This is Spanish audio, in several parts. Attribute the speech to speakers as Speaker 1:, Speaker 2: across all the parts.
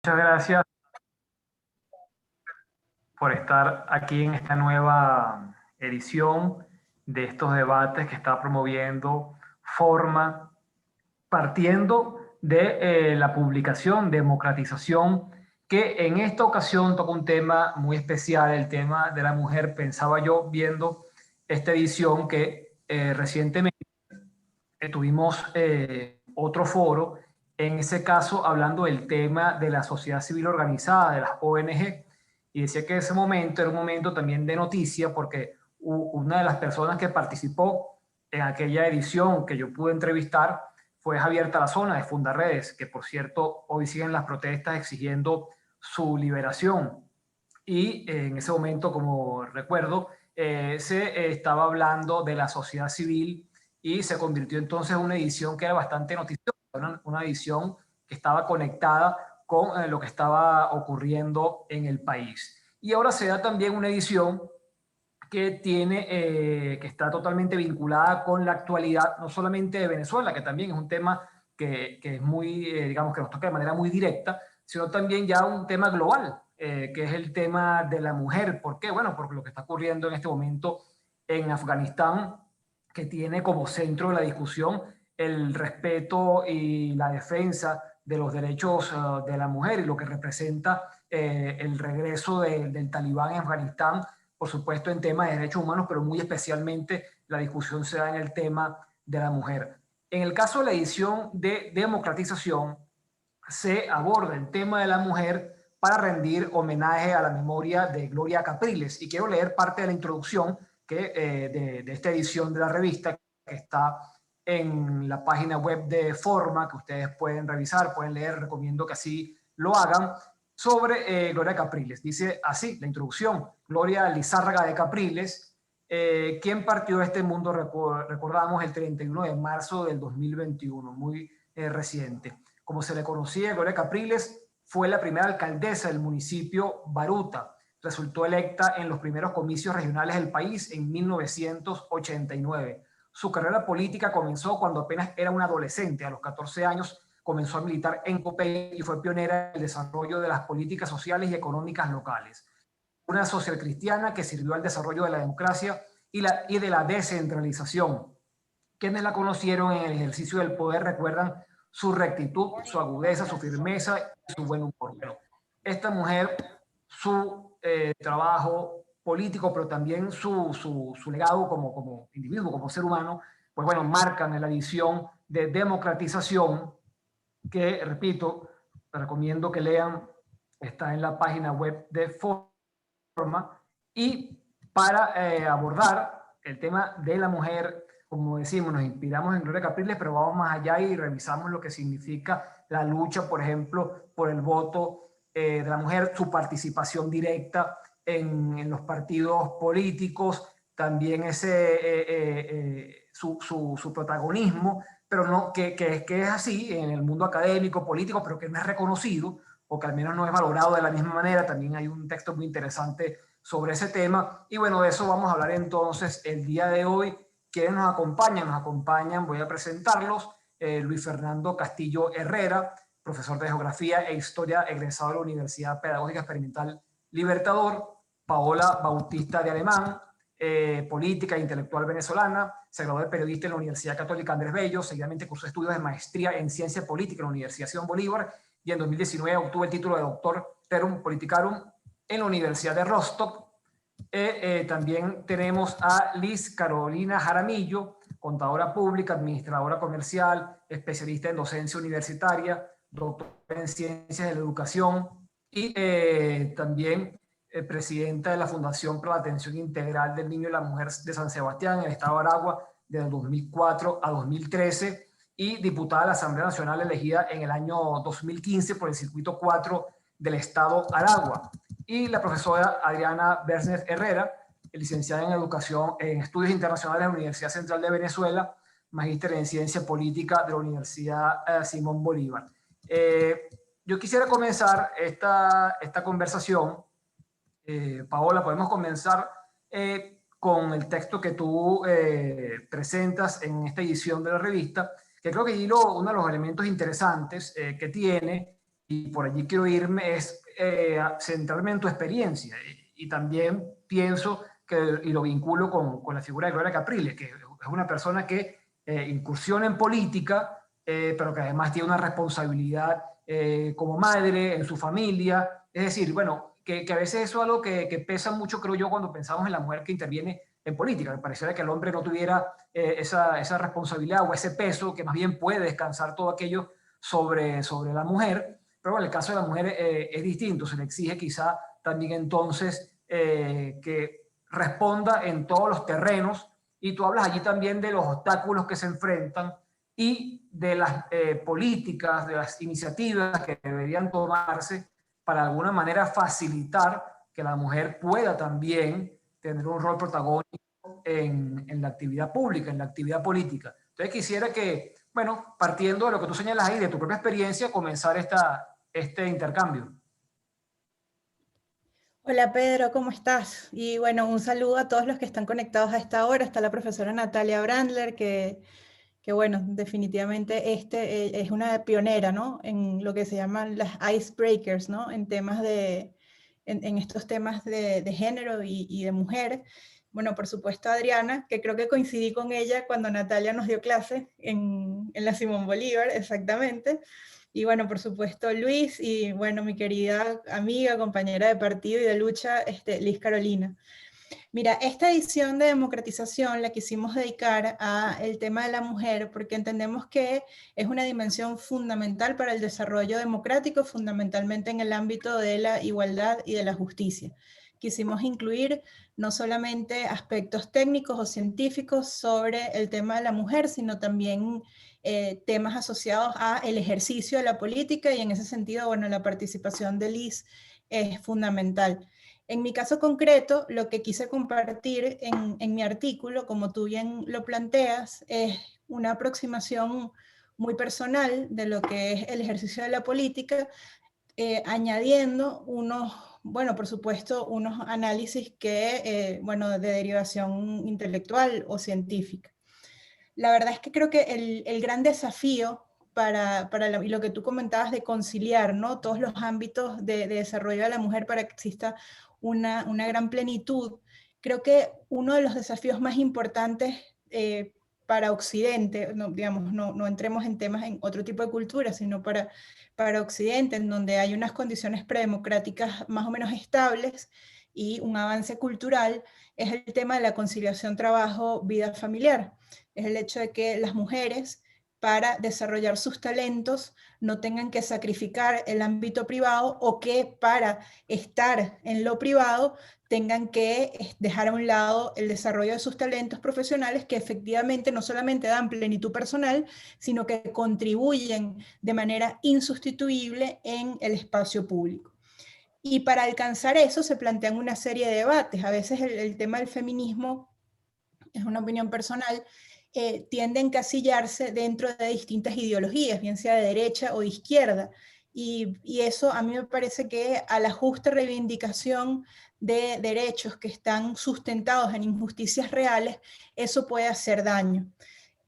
Speaker 1: Muchas gracias por estar aquí en esta nueva edición de estos debates que está promoviendo Forma, partiendo de la publicación Democratización, que en esta ocasión toca un tema muy especial, el tema de la mujer. Pensaba yo viendo esta edición que recientemente tuvimos otro foro, en ese caso hablando del tema de la sociedad civil organizada, de las ONG, y decía que ese momento era un momento también de noticia porque una de las personas que participó en aquella edición que yo pude entrevistar fue Javier Tarazona de Fundaredes, que por cierto hoy siguen las protestas exigiendo su liberación. Y en ese momento, como recuerdo, se estaba hablando de la sociedad civil y se convirtió entonces en una edición que era bastante noticiosa, una edición que estaba conectada con lo que estaba ocurriendo en el país. Y ahora se da también una edición que está totalmente vinculada con la actualidad, no solamente de Venezuela, que también es un tema que es muy, digamos, que nos toca de manera muy directa, sino también ya un tema global, que es el tema de la mujer. ¿Por qué? Bueno, por lo que está ocurriendo en este momento en Afganistán, que tiene como centro de la discusión el respeto y la defensa de los derechos de la mujer y lo que representa el regreso del talibán en Afganistán, por supuesto en temas de derechos humanos, pero muy especialmente la discusión se da en el tema de la mujer. En el caso de la edición de democratización, se aborda el tema de la mujer para rendir homenaje a la memoria de Gloria Capriles. Y quiero leer parte de la introducción de esta edición de la revista que está en la página web de Forma, que ustedes pueden revisar, pueden leer, recomiendo que así lo hagan, sobre Gloria Capriles. Dice así, la introducción: Gloria Lizárraga de Capriles, quien partió de este mundo, recordamos, el 31 de marzo del 2021, muy reciente. Como se le conocía, Gloria Capriles fue la primera alcaldesa del municipio Baruta. Resultó electa en los primeros comicios regionales del país en 1989. Su carrera política comenzó cuando apenas era una adolescente. A los 14 años comenzó a militar en Copey y fue pionera en el desarrollo de las políticas sociales y económicas locales. Una social cristiana que sirvió al desarrollo de la democracia y de la descentralización. Quienes la conocieron en el ejercicio del poder recuerdan su rectitud, su agudeza, su firmeza y su buen humor. Bueno, esta mujer, su trabajo político, pero también su legado como individuo, como ser humano, pues bueno, marcan la visión de democratización que, repito, recomiendo que lean, está en la página web de Forma. Y para abordar el tema de la mujer, como decimos, nos inspiramos en Gloria Capriles, pero vamos más allá y revisamos lo que significa la lucha, por ejemplo, por el voto de la mujer, su participación directa en los partidos políticos, también su protagonismo, pero no, que es así en el mundo académico, político, pero que no es reconocido o que al menos no es valorado de la misma manera. También hay un texto muy interesante sobre ese tema. Y bueno, de eso vamos a hablar entonces el día de hoy. ¿Quiénes nos acompañan? Nos acompañan, voy a presentarlos, Luis Fernando Castillo Herrera, profesor de Geografía e Historia, egresado de la Universidad Pedagógica Experimental Libertador; Paola Bautista de Alemán, política e intelectual venezolana, se graduó de periodista en la Universidad Católica Andrés Bello, seguidamente cursó estudios de maestría en ciencia política en la Universidad Simón Bolívar y en 2019 obtuvo el título de doctor Terum Politicarum en la Universidad de Rostock. También tenemos a Liz Carolina Jaramillo, contadora pública, administradora comercial, especialista en docencia universitaria, doctora en ciencias de la educación y también presidenta de la Fundación para la Atención Integral del Niño y la Mujer de San Sebastián, en el estado de Aragua, desde 2004 a 2013, y diputada de la Asamblea Nacional elegida en el año 2015 por el Circuito 4 del estado Aragua. Y la profesora Adriana Bersner Herrera, licenciada en Educación en Estudios Internacionales de la Universidad Central de Venezuela, magíster en Ciencia Política de la Universidad Simón Bolívar. Yo quisiera comenzar esta conversación. Paola, podemos comenzar con el texto que tú presentas en esta edición de la revista, que creo que uno de los elementos interesantes que tiene y por allí quiero irme, es centrarme en tu experiencia. Y también pienso que, y lo vinculo con la figura de Gloria Capriles, que es una persona que incursiona en política, pero que además tiene una responsabilidad como madre en su familia. Es decir, bueno, que a veces eso es algo que pesa mucho, creo yo, cuando pensamos en la mujer que interviene en política. Me pareciera que el hombre no tuviera esa responsabilidad o ese peso, que más bien puede descansar todo aquello sobre la mujer. Pero bueno, el caso de la mujer es distinto, se le exige quizá también entonces que responda en todos los terrenos, y tú hablas allí también de los obstáculos que se enfrentan y de las políticas, de las iniciativas que deberían tomarse para de alguna manera facilitar que la mujer pueda también tener un rol protagónico en la actividad pública, en la actividad política. Entonces quisiera que, bueno, partiendo de lo que tú señalas ahí, de tu propia experiencia, comenzar este intercambio.
Speaker 2: Hola Pedro, ¿cómo estás? Y bueno, un saludo a todos los que están conectados a esta hora. Está la profesora Natalia Brandler, que bueno, definitivamente es una pionera, ¿no? En lo que se llaman las icebreakers, ¿no? En temas en estos temas de género y de mujer. Bueno, por supuesto Adriana, que creo que coincidí con ella cuando Natalia nos dio clase en la Simón Bolívar, exactamente. Y bueno, por supuesto Luis y bueno, mi querida amiga, compañera de partido y de lucha, Liz Carolina. Mira, esta edición de democratización la quisimos dedicar al tema de la mujer porque entendemos que es una dimensión fundamental para el desarrollo democrático, fundamentalmente en el ámbito de la igualdad y de la justicia. Quisimos incluir no solamente aspectos técnicos o científicos sobre el tema de la mujer, sino también temas asociados al ejercicio de la política, y en ese sentido, bueno, la participación de Liz es fundamental. En mi caso concreto, lo que quise compartir en mi artículo, como tú bien lo planteas, es una aproximación muy personal de lo que es el ejercicio de la política, añadiendo unos, bueno, por supuesto, unos análisis bueno, de derivación intelectual o científica. La verdad es que creo que el gran desafío y lo que tú comentabas de conciliar, ¿no? Todos los ámbitos de desarrollo de la mujer para que exista una gran plenitud, creo que uno de los desafíos más importantes para Occidente, no, digamos, no entremos en temas en otro tipo de cultura, sino para Occidente, en donde hay unas condiciones predemocráticas más o menos estables y un avance cultural, es el tema de la conciliación trabajo-vida familiar. Es el hecho de que las mujeres, para desarrollar sus talentos, no tengan que sacrificar el ámbito privado, o que para estar en lo privado tengan que dejar a un lado el desarrollo de sus talentos profesionales, que efectivamente no solamente dan plenitud personal, sino que contribuyen de manera insustituible en el espacio público. Y para alcanzar eso se plantean una serie de debates. A veces el tema del feminismo, es una opinión personal, tiende a encasillarse dentro de distintas ideologías, bien sea de derecha o de izquierda. Y eso a mí me parece que a la justa reivindicación de derechos que están sustentados en injusticias reales, eso puede hacer daño.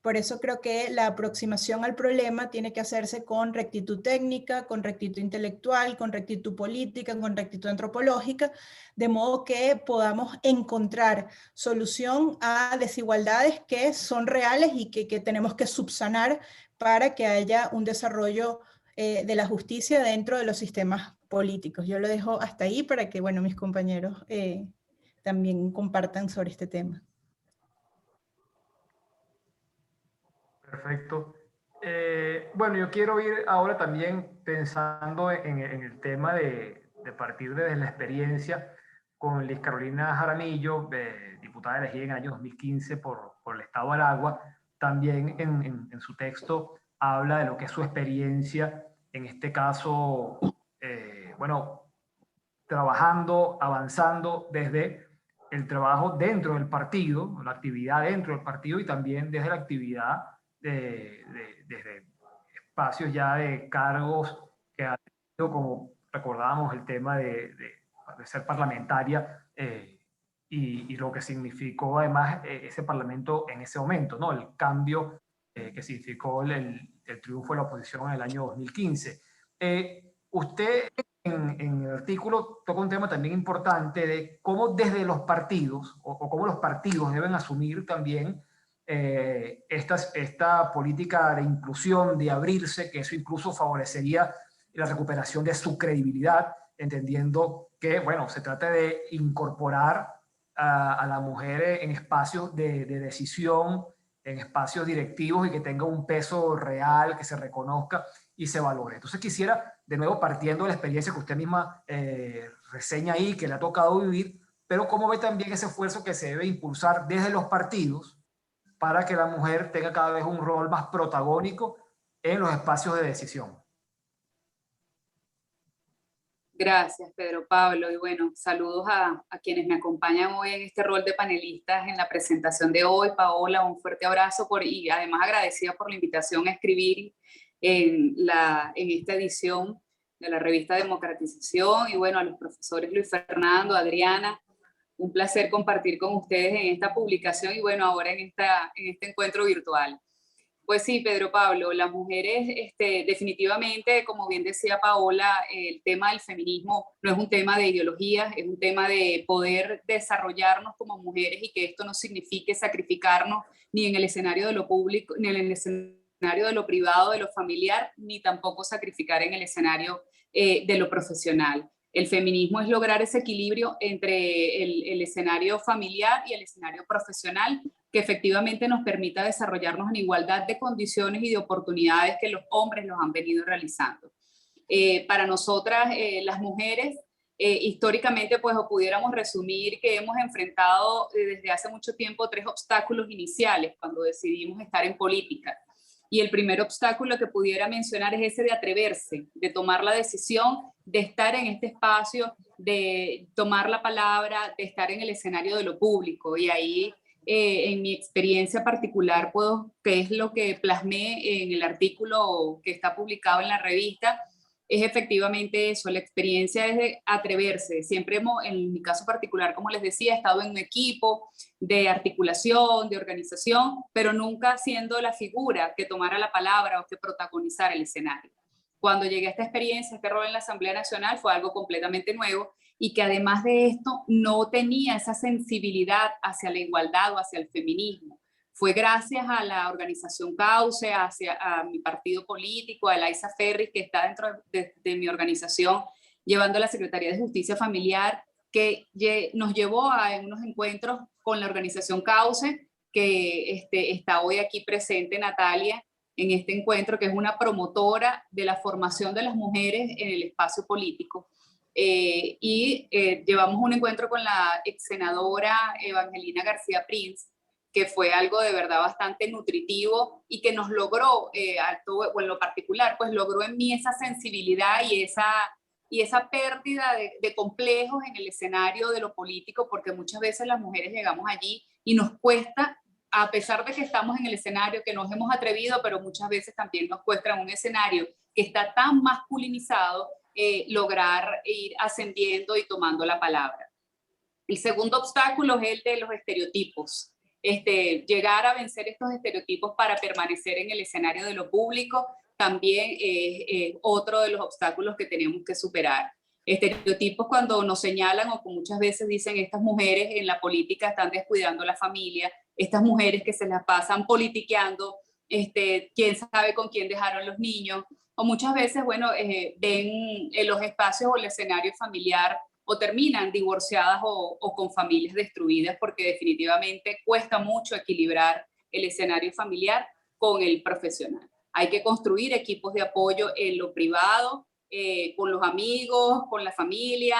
Speaker 2: Por eso creo que la aproximación al problema tiene que hacerse con rectitud técnica, con rectitud intelectual, con rectitud política, con rectitud antropológica, de modo que podamos encontrar solución a desigualdades que son reales y que tenemos que subsanar para que haya un desarrollo de la justicia dentro de los sistemas políticos. Yo lo dejo hasta ahí para que, bueno, mis compañeros también compartan sobre este tema.
Speaker 1: Perfecto. Bueno, yo quiero ir ahora también pensando en el tema de partir desde la experiencia con Liz Carolina Jaramillo, diputada elegida en el año 2015 por el Estado Aragua. También en su texto habla de lo que es su experiencia, en este caso, bueno, trabajando, avanzando desde el trabajo dentro del partido, la actividad dentro del partido, y también desde la actividad desde espacios ya de cargos que ha tenido, como recordábamos el tema de ser parlamentaria, y lo que significó además ese parlamento en ese momento, ¿no? El cambio que significó el triunfo de la oposición en el año 2015. usted en el artículo toca un tema también importante de cómo desde los partidos, o cómo los partidos deben asumir también esta política de inclusión, de abrirse, que eso incluso favorecería la recuperación de su credibilidad, entendiendo que, bueno, se trata de incorporar a la mujer en espacios de decisión, en espacios directivos y que tenga un peso real, que se reconozca y se valore. Entonces quisiera, de nuevo, partiendo de la experiencia que usted misma reseña ahí, que le ha tocado vivir, pero cómo ve también ese esfuerzo que se debe impulsar desde los partidos para que la mujer tenga cada vez un rol más protagónico en los espacios de decisión.
Speaker 3: Gracias, Pedro Pablo. Y bueno, saludos a quienes me acompañan hoy en este rol de panelistas en la presentación de hoy. Paola, un fuerte abrazo y además agradecida por la invitación a escribir en esta edición de la revista Democratización. Y bueno, a los profesores Luis Fernando, Adriana, un placer compartir con ustedes en esta publicación y bueno, ahora en este encuentro virtual. Pues sí, Pedro Pablo, las mujeres definitivamente, como bien decía Paola, el tema del feminismo no es un tema de ideologías, es un tema de poder desarrollarnos como mujeres y que esto no signifique sacrificarnos ni en el escenario de lo público, ni en el escenario de lo privado, de lo familiar, ni tampoco sacrificar en el escenario de lo profesional. El feminismo es lograr ese equilibrio entre el escenario familiar y el escenario profesional, que efectivamente nos permita desarrollarnos en igualdad de condiciones y de oportunidades que los hombres los han venido realizando. Para nosotras, las mujeres, históricamente, pues pudiéramos resumir que hemos enfrentado desde hace mucho tiempo 3 obstáculos iniciales cuando decidimos estar en política. Y el primer obstáculo que pudiera mencionar es ese de atreverse, de tomar la decisión, de estar en este espacio, de tomar la palabra, de estar en el escenario de lo público. Y ahí, en mi experiencia particular, que es lo que plasmé en el artículo que está publicado en la revista, es efectivamente eso, la experiencia es de atreverse. Siempre en mi caso particular, como les decía, he estado en un equipo de articulación, de organización, pero nunca siendo la figura que tomara la palabra o que protagonizara el escenario. Cuando llegué a esta experiencia, este rol en la Asamblea Nacional fue algo completamente nuevo y que además de esto no tenía esa sensibilidad hacia la igualdad o hacia el feminismo. Fue gracias a la organización Cauce, a mi partido político, a Elisa Ferris, que está dentro de mi organización, llevando la Secretaría de Justicia Familiar, que nos llevó a unos encuentros con la organización Cauce, que está hoy aquí presente Natalia, en este encuentro, que es una promotora de la formación de las mujeres en el espacio político. Llevamos un encuentro con la ex senadora Evangelina García Prince, que fue algo de verdad bastante nutritivo y que nos logró, en lo particular, pues logró en mí esa sensibilidad y esa pérdida de complejos en el escenario de lo político, porque muchas veces las mujeres llegamos allí y nos cuesta, a pesar de que estamos en el escenario, que nos hemos atrevido, pero muchas veces también nos cuesta en un escenario que está tan masculinizado, lograr ir ascendiendo y tomando la palabra. El segundo obstáculo es el de los estereotipos. Llegar a vencer estos estereotipos para permanecer en el escenario de lo público también es otro de los obstáculos que tenemos que superar. Estereotipos cuando nos señalan o muchas veces dicen estas mujeres en la política están descuidando la familia, estas mujeres que se las pasan politiqueando, quién sabe con quién dejaron los niños, o muchas veces, bueno, ven en los espacios o el escenario familiar o terminan divorciadas o con familias destruidas, porque definitivamente cuesta mucho equilibrar el escenario familiar con el profesional. Hay que construir equipos de apoyo en lo privado, con los amigos, con la familia,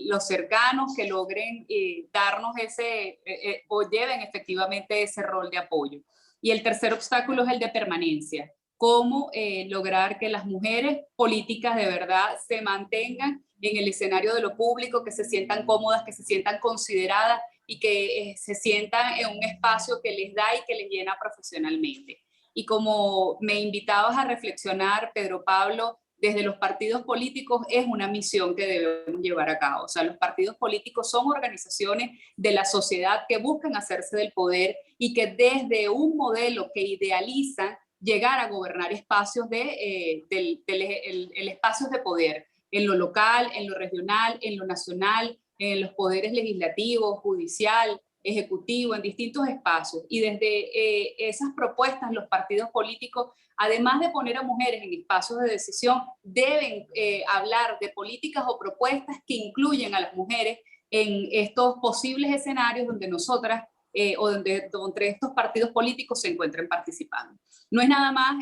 Speaker 3: los cercanos que logren darnos o lleven efectivamente ese rol de apoyo. Y el tercer obstáculo es el de permanencia. Cómo lograr que las mujeres políticas de verdad se mantengan en el escenario de lo público, que se sientan cómodas, que se sientan consideradas y que se sientan en un espacio que les da y que les llena profesionalmente. Y como me invitabas a reflexionar, Pedro Pablo, desde los partidos políticos es una misión que debemos llevar a cabo. O sea, los partidos políticos son organizaciones de la sociedad que buscan hacerse del poder y que desde un modelo que idealizan llegar a gobernar espacios espacios de poder, en lo local, en lo regional, en lo nacional, en los poderes legislativo, judicial, ejecutivo, en distintos espacios. Y desde esas propuestas, los partidos políticos, además de poner a mujeres en espacios de decisión, deben hablar de políticas o propuestas que incluyen a las mujeres en estos posibles escenarios donde nosotras o donde estos partidos políticos se encuentren participando. No es nada más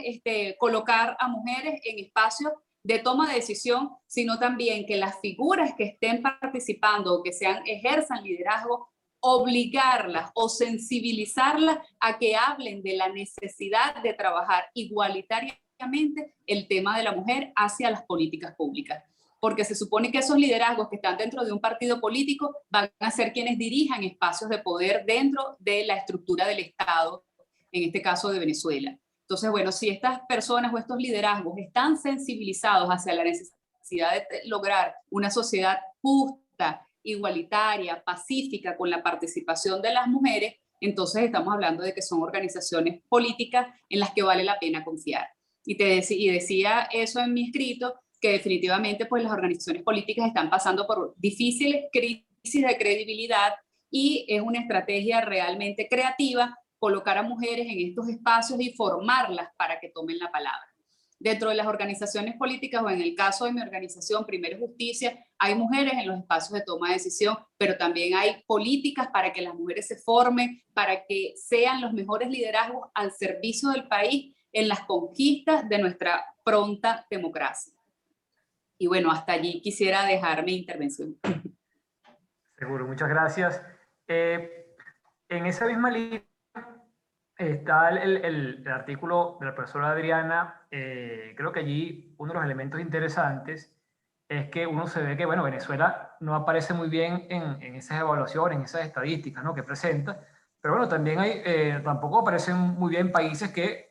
Speaker 3: colocar a mujeres en espacios de toma de decisión, sino también que las figuras que estén participando o que ejerzan liderazgo, obligarlas o sensibilizarlas a que hablen de la necesidad de trabajar igualitariamente el tema de la mujer hacia las políticas públicas. Porque se supone que esos liderazgos que están dentro de un partido político van a ser quienes dirijan espacios de poder dentro de la estructura del Estado, en este caso de Venezuela. Entonces, bueno, si estas personas o estos liderazgos están sensibilizados hacia la necesidad de lograr una sociedad justa, igualitaria, pacífica, con la participación de las mujeres, entonces estamos hablando de que son organizaciones políticas en las que vale la pena confiar. Y decía eso en mi escrito, que definitivamente pues las organizaciones políticas están pasando por difíciles crisis de credibilidad y es una estrategia realmente creativa colocar a mujeres en estos espacios y formarlas para que tomen la palabra. Dentro de las organizaciones políticas o en el caso de mi organización Primero Justicia, hay mujeres en los espacios de toma de decisión, pero también hay políticas para que las mujeres se formen, para que sean los mejores liderazgos al servicio del país en las conquistas de nuestra pronta democracia. Y bueno, hasta allí quisiera dejar mi intervención.
Speaker 1: Seguro, muchas gracias. En esa misma línea está el artículo de la profesora Adriana. Creo que allí uno de los elementos interesantes es que uno se ve que, bueno, Venezuela no aparece muy bien en esas evaluaciones, en esas estadísticas, ¿no?, que presenta, pero bueno, también tampoco aparecen muy bien países que,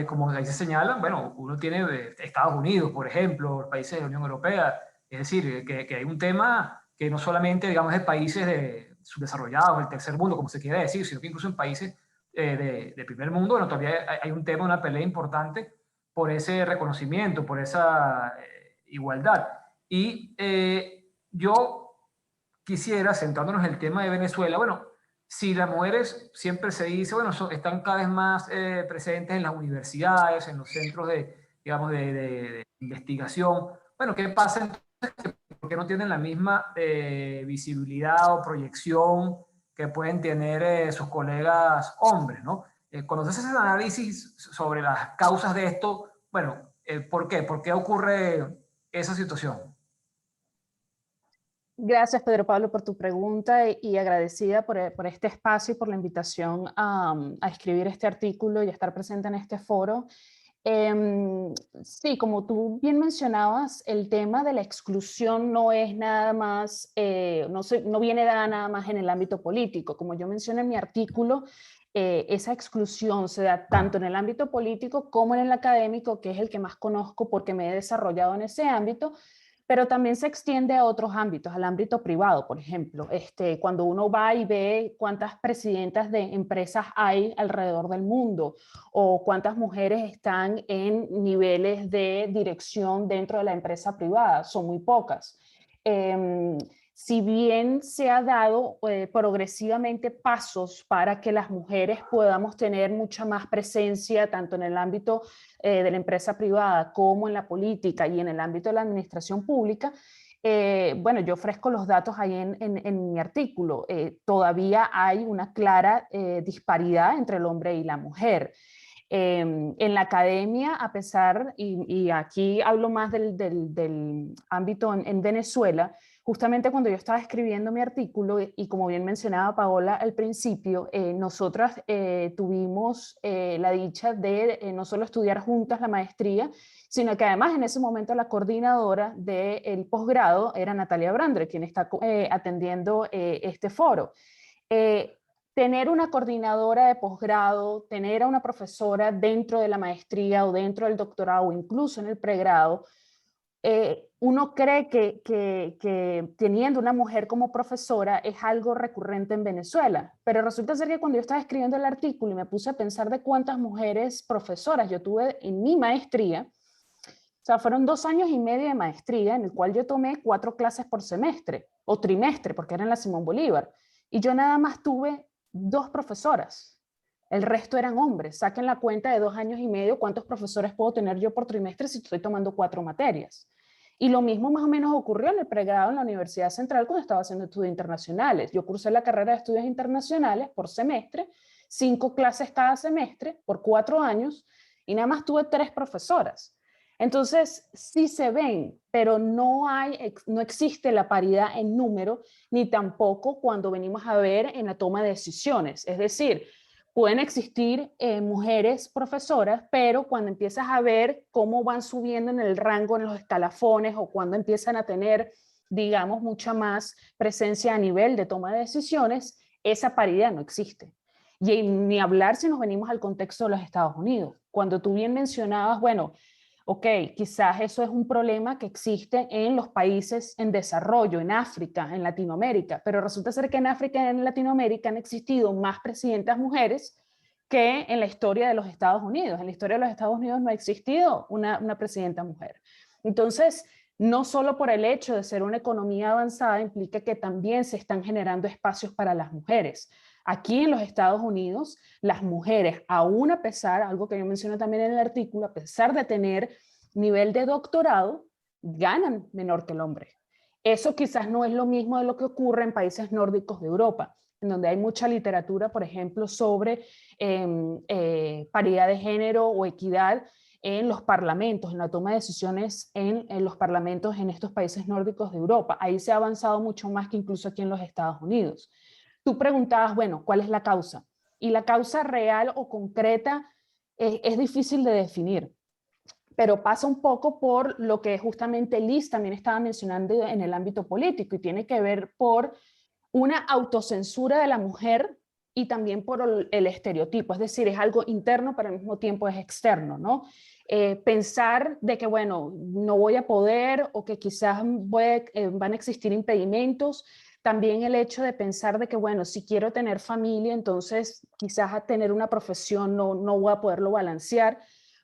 Speaker 1: como ahí se señalan, bueno, uno tiene Estados Unidos, por ejemplo, países de la Unión Europea, es decir, que hay un tema que no solamente, digamos, de países subdesarrollados, el tercer mundo, como se quiere decir, sino que incluso en países de primer mundo, bueno, todavía hay un tema, una pelea importante por ese reconocimiento, por esa igualdad. Y yo quisiera, centrándonos en el tema de Venezuela, bueno, si las mujeres siempre se dice, bueno, están cada vez más presentes en las universidades, en los centros digamos, de investigación, bueno, ¿qué pasa entonces? ¿Por qué no tienen la misma visibilidad o proyección que pueden tener sus colegas hombres, ¿no? Cuando se hace ese análisis sobre las causas de esto, bueno, ¿por qué? ¿Por qué ocurre esa situación?
Speaker 4: Gracias, Pedro Pablo, por tu pregunta y agradecida por este espacio y por la invitación a escribir este artículo y a estar presente en este foro. Sí, como tú bien mencionabas, el tema de la exclusión no es nada más, no viene dada nada más en el ámbito político. Como yo mencioné en mi artículo, esa exclusión se da tanto en el ámbito político como en el académico, que es el que más conozco porque me he desarrollado en ese ámbito, pero también se extiende a otros ámbitos, al ámbito privado, por ejemplo. Cuando uno va y ve cuántas presidentas de empresas hay alrededor del mundo o cuántas mujeres están en niveles de dirección dentro de la empresa privada, son muy pocas. Si bien se ha dado progresivamente pasos para que las mujeres podamos tener mucha más presencia tanto en el ámbito de la empresa privada como en la política y en el ámbito de la administración pública, bueno, yo ofrezco los datos ahí en mi artículo. Todavía hay una clara disparidad entre el hombre y la mujer. En la academia, a pesar, y aquí hablo más del ámbito en Venezuela, justamente cuando yo estaba escribiendo mi artículo, y como bien mencionaba Paola al principio, nosotras tuvimos la dicha de no solo estudiar juntas la maestría, sino que además en ese momento la coordinadora del posgrado era Natalia Brandler, quien está atendiendo este foro. Tener una coordinadora de posgrado, tener a una profesora dentro de la maestría o dentro del doctorado o incluso en el pregrado, uno cree que teniendo una mujer como profesora es algo recurrente en Venezuela, pero resulta ser que cuando yo estaba escribiendo el artículo y me puse a pensar de cuántas mujeres profesoras yo tuve en mi maestría, o sea, fueron 2 años y medio de maestría en el cual yo tomé 4 clases por semestre o trimestre, porque era en la Simón Bolívar, y yo nada más tuve 2 profesoras. El resto eran hombres. Saquen la cuenta de 2 años y medio, ¿cuántos profesores puedo tener yo por trimestre si estoy tomando 4 materias? Y lo mismo más o menos ocurrió en el pregrado en la Universidad Central cuando estaba haciendo estudios internacionales. Yo cursé la carrera de estudios internacionales por semestre, 5 clases cada semestre por 4 años y nada más tuve 3 profesoras. Entonces, sí se ven, pero no existe la paridad en número, ni tampoco cuando venimos a ver en la toma de decisiones. Es decir, pueden existir mujeres profesoras, pero cuando empiezas a ver cómo van subiendo en el rango, en los escalafones, o cuando empiezan a tener, digamos, mucha más presencia a nivel de toma de decisiones, esa paridad no existe. Y ni hablar si nos venimos al contexto de los Estados Unidos. Cuando tú bien mencionabas, bueno, ok, quizás eso es un problema que existe en los países en desarrollo, en África, en Latinoamérica, pero resulta ser que en África y en Latinoamérica han existido más presidentas mujeres que en la historia de los Estados Unidos. En la historia de los Estados Unidos no ha existido una presidenta mujer. Entonces, no solo por el hecho de ser una economía avanzada implica que también se están generando espacios para las mujeres. Aquí en los Estados Unidos, las mujeres, aún a pesar, algo que yo mencioné también en el artículo, a pesar de tener nivel de doctorado, ganan menor que el hombre. Eso quizás no es lo mismo de lo que ocurre en países nórdicos de Europa, en donde hay mucha literatura, por ejemplo, sobre paridad de género o equidad en los parlamentos, en la toma de decisiones en los parlamentos en estos países nórdicos de Europa. Ahí se ha avanzado mucho más que incluso aquí en los Estados Unidos. Tú preguntabas, bueno, ¿cuál es la causa? Y la causa real o concreta es difícil de definir, pero pasa un poco por lo que justamente Liz también estaba mencionando en el ámbito político y tiene que ver por una autocensura de la mujer y también por el estereotipo, es decir, es algo interno pero al mismo tiempo es externo, ¿no? Pensar de que, bueno, no voy a poder o que quizás van a existir impedimentos. También el hecho de pensar de que, bueno, si quiero tener familia, entonces quizás a tener una profesión no voy a poderlo balancear.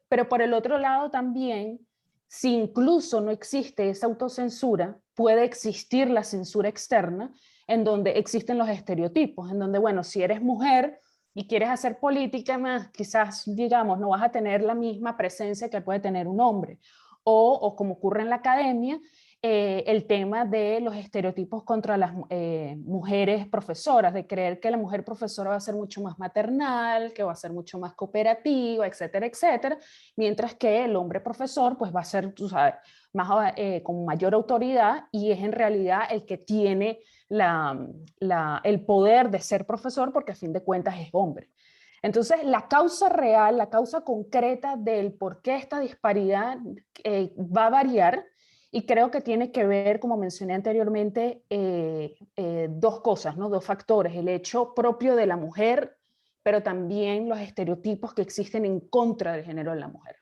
Speaker 4: Pero por el otro lado también, si incluso no existe esa autocensura, puede existir la censura externa, en donde existen los estereotipos, en donde, bueno, si eres mujer y quieres hacer política, más quizás, digamos, no vas a tener la misma presencia que puede tener un hombre. O como ocurre en la academia, el tema de los estereotipos contra las mujeres profesoras, de creer que la mujer profesora va a ser mucho más maternal, que va a ser mucho más cooperativa, etcétera, etcétera, mientras que el hombre profesor pues va a ser, tú sabes, más, con mayor autoridad y es en realidad el que tiene el poder de ser profesor porque a fin de cuentas es hombre. Entonces, la causa real, la causa concreta del por qué esta disparidad va a variar. Y creo que tiene que ver, como mencioné anteriormente, 2 cosas, ¿no? 2 factores. El hecho propio de la mujer, pero también los estereotipos que existen en contra del género de la mujer.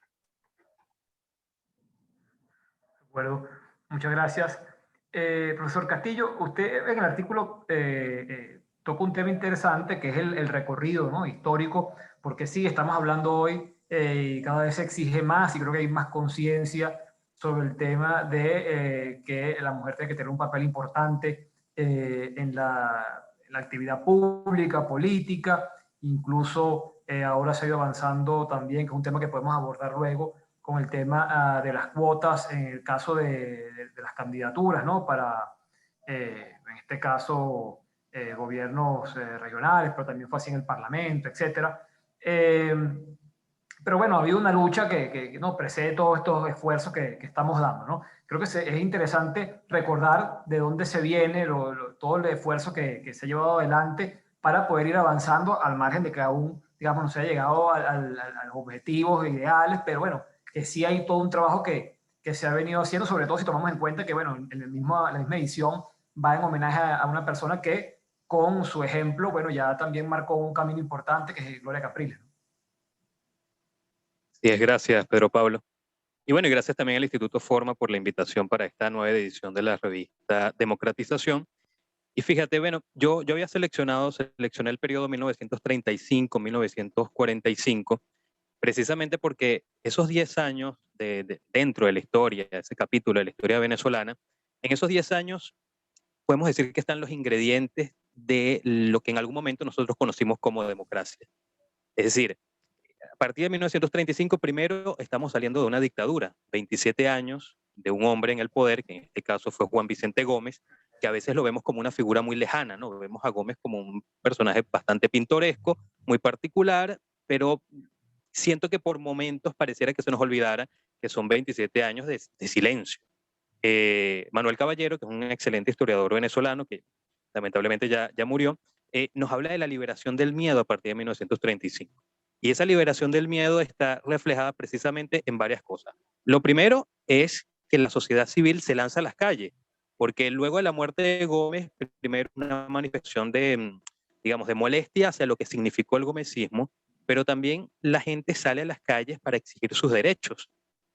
Speaker 1: De acuerdo. Muchas gracias. Profesor Castillo, usted en el artículo toca un tema interesante que es el recorrido, ¿no? Histórico, porque sí, estamos hablando hoy y cada vez se exige más y creo que hay más conciencia sobre el tema de que la mujer tiene que tener un papel importante en la actividad pública, política, incluso ahora se ha ido avanzando también, que es un tema que podemos abordar luego, con el tema de las cuotas en el caso de las candidaturas, ¿no? Para, en este caso, gobiernos regionales, pero también fue así en el Parlamento, etcétera. Pero bueno, ha habido una lucha que no precede todos estos esfuerzos que estamos dando, ¿no? Creo que es interesante recordar de dónde se viene todo el esfuerzo que se ha llevado adelante para poder ir avanzando al margen de que aún, digamos, no se haya llegado a los objetivos ideales, pero bueno, que sí hay todo un trabajo que se ha venido haciendo, sobre todo si tomamos en cuenta que, bueno, en la misma edición va en homenaje a una persona que con su ejemplo, bueno, ya también marcó un camino importante, que es Gloria Capriles, ¿no?
Speaker 5: Sí, gracias, Pedro Pablo. Y bueno, y gracias también al Instituto Forma por la invitación para esta nueva edición de la revista Democratización. Y fíjate, bueno, yo había seleccioné el periodo 1935-1945, precisamente porque esos 10 años dentro de la historia, ese capítulo de la historia venezolana, en esos 10 años podemos decir que están los ingredientes de lo que en algún momento nosotros conocimos como democracia. Es decir, a partir de 1935, primero, estamos saliendo de una dictadura, 27 años de un hombre en el poder, que en este caso fue Juan Vicente Gómez, que a veces lo vemos como una figura muy lejana, ¿no? Vemos a Gómez como un personaje bastante pintoresco, muy particular, pero siento que por momentos pareciera que se nos olvidara que son 27 años de silencio. Manuel Caballero, que es un excelente historiador venezolano, que lamentablemente ya murió, nos habla de la liberación del miedo a partir de 1935. Y esa liberación del miedo está reflejada precisamente en varias cosas. Lo primero es que la sociedad civil se lanza a las calles, porque luego de la muerte de Gómez, primero una manifestación digamos, de molestia hacia lo que significó el gomecismo, pero también la gente sale a las calles para exigir sus derechos.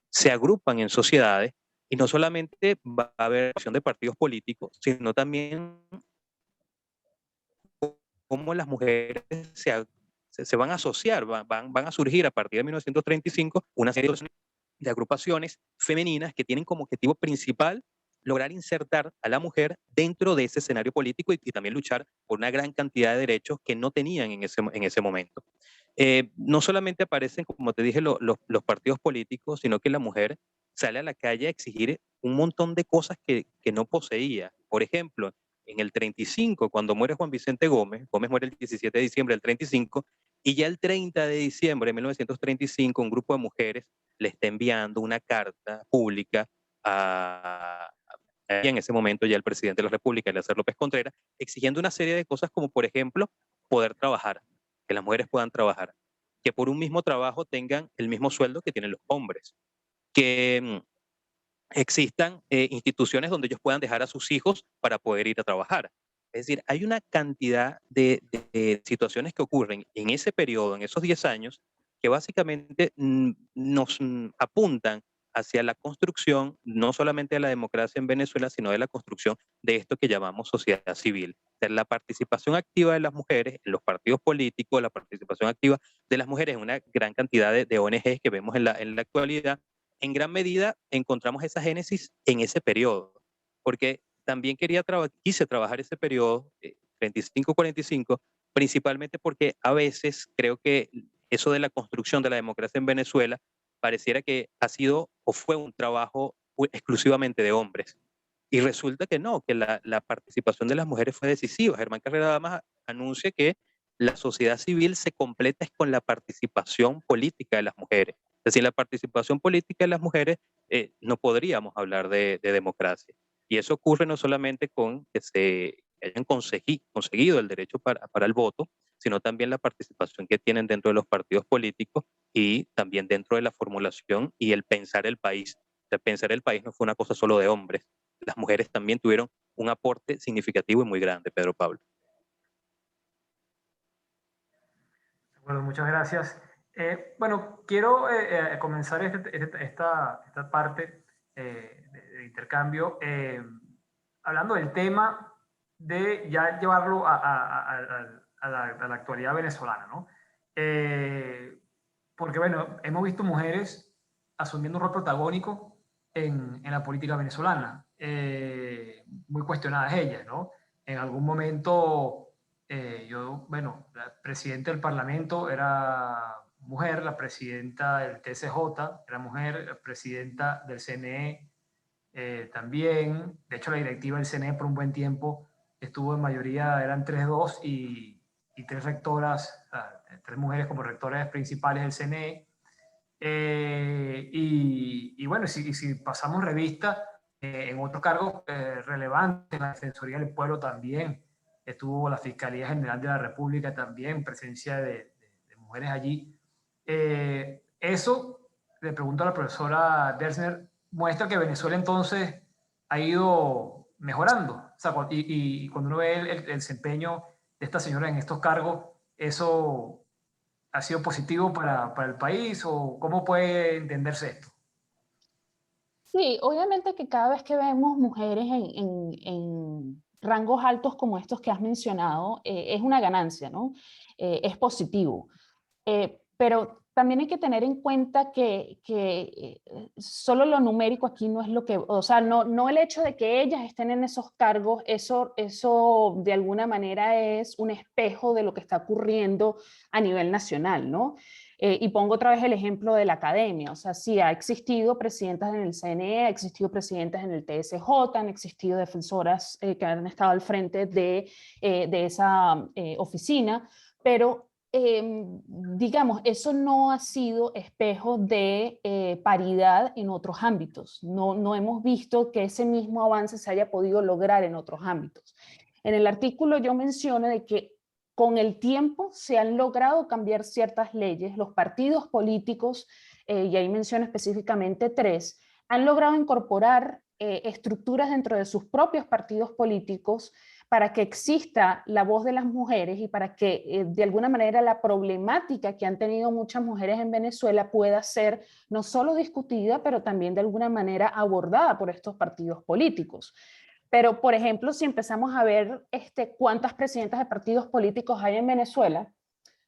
Speaker 5: Se agrupan en sociedades y no solamente va a haber acción de partidos políticos, sino también cómo las mujeres se van a asociar, van a surgir a partir de 1935 una serie de agrupaciones femeninas que tienen como objetivo principal lograr insertar a la mujer dentro de ese escenario político y también luchar por una gran cantidad de derechos que no tenían en ese momento. No solamente aparecen, como te dije, los partidos políticos, sino que la mujer sale a la calle a exigir un montón de cosas que no poseía. Por ejemplo, en el 35, cuando muere Juan Vicente Gómez, Gómez muere el 17 de diciembre del 35, y ya el 30 de diciembre de 1935 un grupo de mujeres le está enviando una carta pública y en ese momento ya el presidente de la República, Eleazar López Contreras, exigiendo una serie de cosas como, por ejemplo, poder trabajar, que las mujeres puedan trabajar, que por un mismo trabajo tengan el mismo sueldo que tienen los hombres, que existan instituciones donde ellos puedan dejar a sus hijos para poder ir a trabajar. Es decir, hay una cantidad de situaciones que ocurren en ese periodo, en esos 10 años, que básicamente nos apuntan hacia la construcción, no solamente de la democracia en Venezuela, sino de la construcción de esto que llamamos sociedad civil. O sea, la participación activa de las mujeres en los partidos políticos, la participación activa de las mujeres en una gran cantidad de ONGs que vemos en la actualidad, en gran medida encontramos esa génesis en ese periodo, porque también quise trabajar ese periodo, 35-45, principalmente porque a veces creo que eso de la construcción de la democracia en Venezuela pareciera que ha sido o fue un trabajo exclusivamente de hombres. Y resulta que no, que la participación de las mujeres fue decisiva. Germán Carrera Damas anuncia que la sociedad civil se completa con la participación política de las mujeres. Es decir, la participación política de las mujeres no podríamos hablar de democracia. Y eso ocurre no solamente con que se hayan conseguido el derecho para el voto, sino también la participación que tienen dentro de los partidos políticos y también dentro de la formulación y el pensar el país. O sea, pensar el país no fue una cosa solo de hombres. Las mujeres también tuvieron un aporte significativo y muy grande, Pedro Pablo.
Speaker 1: Bueno, muchas gracias. Bueno, quiero comenzar esta parte de intercambio hablando del tema de ya llevarlo a la actualidad venezolana, ¿no? Porque, bueno, hemos visto mujeres asumiendo un rol protagónico en la política venezolana, muy cuestionadas ellas, ¿no? En algún momento... bueno, la presidenta del Parlamento era mujer, la presidenta del TSJ era mujer, la presidenta del CNE también. De hecho, la directiva del CNE por un buen tiempo estuvo en mayoría, eran 3-2 y 3 rectoras, 3 mujeres como rectoras principales del CNE. Y bueno, si pasamos revista en otros cargos relevantes, la Defensoría del Pueblo también, estuvo la Fiscalía General de la República también, presencia de mujeres allí. Eso, le pregunto a la profesora Dersner, muestra que Venezuela entonces ha ido mejorando. O sea, y cuando uno ve el desempeño de esta señora en estos cargos, ¿eso ha sido positivo para el país o cómo puede entenderse esto?
Speaker 4: Sí, obviamente que cada vez que vemos mujeres en rangos altos como estos que has mencionado, es una ganancia, ¿no? Es positivo. Pero también hay que tener en cuenta que solo lo numérico aquí no es lo que, o sea, no el hecho de que ellas estén en esos cargos, eso de alguna manera es un espejo de lo que está ocurriendo a nivel nacional, ¿no? Y pongo otra vez el ejemplo de la academia, o sea, sí, ha existido presidentas en el CNE, ha existido presidentas en el TSJ, han existido defensoras que han estado al frente de esa oficina, pero digamos, eso no ha sido espejo de paridad en otros ámbitos. No hemos visto que ese mismo avance se haya podido lograr en otros ámbitos. En el artículo yo menciono de que con el tiempo se han logrado cambiar ciertas leyes, los partidos políticos, y ahí menciono específicamente 3, han logrado incorporar estructuras dentro de sus propios partidos políticos para que exista la voz de las mujeres y para que de alguna manera la problemática que han tenido muchas mujeres en Venezuela pueda ser no solo discutida, pero también de alguna manera abordada por estos partidos políticos. Pero, por ejemplo, si empezamos a ver cuántas presidentas de partidos políticos hay en Venezuela,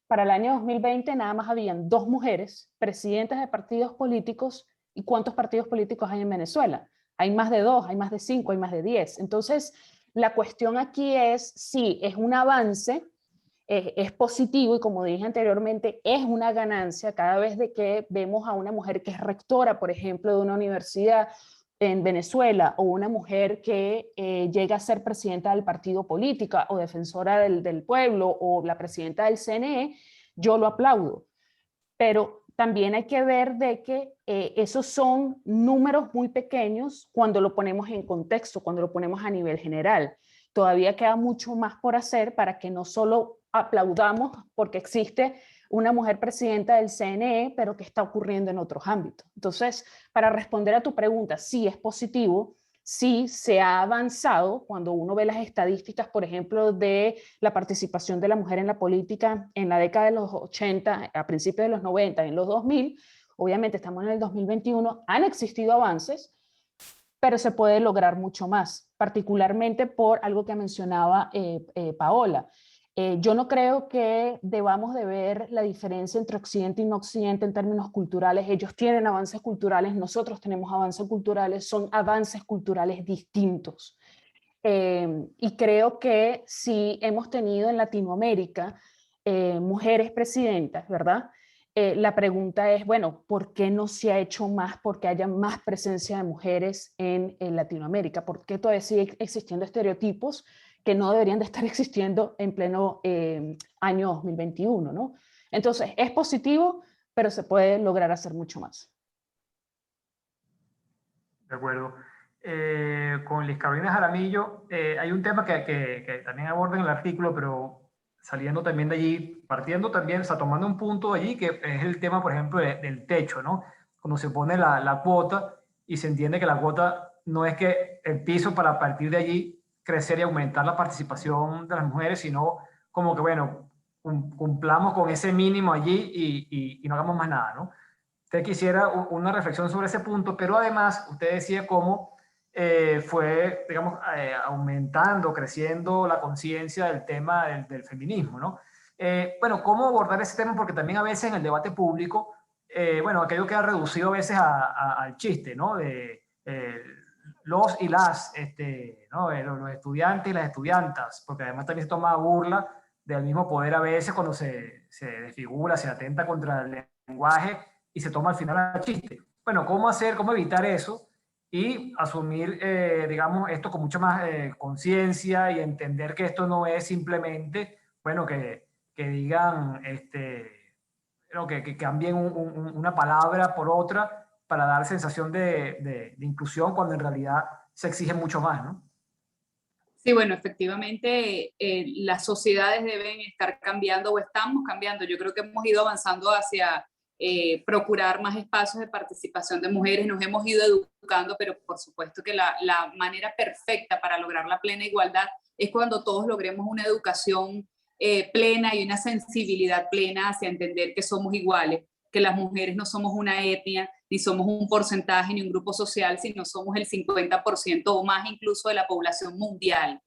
Speaker 4: para el año 2020 nada más habían 2 mujeres presidentas de partidos políticos. ¿Y cuántos partidos políticos hay en Venezuela? Hay más de 2, hay más de 5, hay más de 10. Entonces, la cuestión aquí es, sí, es un avance, es positivo y como dije anteriormente, es una ganancia cada vez de que vemos a una mujer que es rectora, por ejemplo, de una universidad en Venezuela, o una mujer que llega a ser presidenta del partido político o defensora del pueblo o la presidenta del CNE, yo lo aplaudo. Pero también hay que ver de que esos son números muy pequeños cuando lo ponemos en contexto, cuando lo ponemos a nivel general. Todavía queda mucho más por hacer para que no solo aplaudamos porque existe una mujer presidenta del CNE, pero que está ocurriendo en otros ámbitos. Entonces, para responder a tu pregunta, sí es positivo, sí se ha avanzado cuando uno ve las estadísticas, por ejemplo, de la participación de la mujer en la política en la década de los 80, a principios de los 90, en los 2000, obviamente estamos en el 2021, han existido avances, pero se puede lograr mucho más, particularmente por algo que mencionaba Paola. Yo no creo que debamos de ver la diferencia entre Occidente y no Occidente en términos culturales. Ellos tienen avances culturales, nosotros tenemos avances culturales, son avances culturales distintos. Y creo que si hemos tenido en Latinoamérica mujeres presidentas, ¿verdad? La pregunta es, bueno, ¿por qué no se ha hecho más porque haya más presencia de mujeres en Latinoamérica? ¿Por qué todavía sigue existiendo estereotipos que no deberían de estar existiendo en pleno año 2021, ¿no? Entonces, es positivo, pero se puede lograr hacer mucho más.
Speaker 1: De acuerdo. Con Liz Carolina Jaramillo, hay un tema que también aborda en el artículo, pero saliendo también de allí, partiendo también, o sea, tomando un punto allí, que es el tema, por ejemplo, del techo, ¿no? Cuando se pone la cuota y se entiende que la cuota no es que el piso para partir de allí crecer y aumentar la participación de las mujeres, sino como que, bueno, cumplamos con ese mínimo allí y no hagamos más nada, ¿no? Usted quisiera una reflexión sobre ese punto, pero además usted decía cómo fue, digamos, aumentando, creciendo la conciencia del tema del feminismo, ¿no? Bueno, ¿cómo abordar ese tema? Porque también a veces en el debate público, bueno, aquello queda reducido a veces al chiste, ¿no? De los y las, ¿no? Los estudiantes y las estudiantas, porque además también se toma burla del mismo poder a veces cuando se desfigura, se atenta contra el lenguaje y se toma al final al chiste. Bueno, ¿cómo hacer, cómo evitar eso y asumir, digamos, esto con mucha más conciencia y entender que esto no es simplemente, bueno, que digan, que cambien una palabra por otra para dar sensación de inclusión cuando en realidad se exige mucho más, ¿no?
Speaker 3: Sí, bueno, efectivamente las sociedades deben estar cambiando o estamos cambiando. Yo creo que hemos ido avanzando hacia procurar más espacios de participación de mujeres, nos hemos ido educando, pero por supuesto que la manera perfecta para lograr la plena igualdad es cuando todos logremos una educación plena y una sensibilidad plena hacia entender que somos iguales, que las mujeres no somos una etnia, ni somos un porcentaje ni un grupo social, sino somos el 50% o más incluso de la población mundial.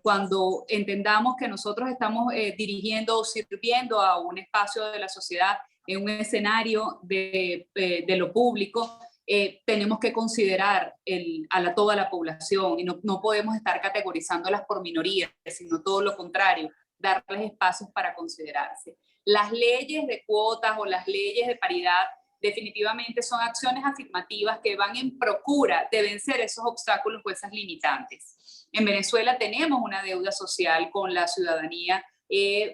Speaker 3: Cuando entendamos que nosotros estamos dirigiendo o sirviendo a un espacio de la sociedad, en un escenario de lo público, tenemos que considerar toda la población y no podemos estar categorizándolas por minorías, sino todo lo contrario, darles espacios para considerarse. Las leyes de cuotas o las leyes de paridad definitivamente son acciones afirmativas que van en procura de vencer esos obstáculos o esas limitantes. En Venezuela tenemos una deuda social con la ciudadanía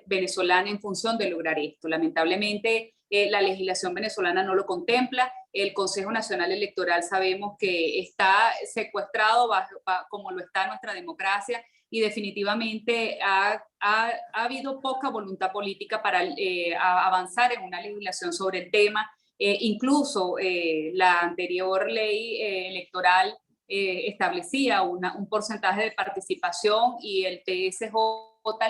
Speaker 3: venezolana en función de lograr esto. Lamentablemente, la legislación venezolana no lo contempla. El Consejo Nacional Electoral sabemos que está secuestrado como lo está nuestra democracia, y definitivamente ha habido poca voluntad política para avanzar en una legislación sobre el tema. Incluso la anterior ley electoral establecía un porcentaje de participación y el TSJ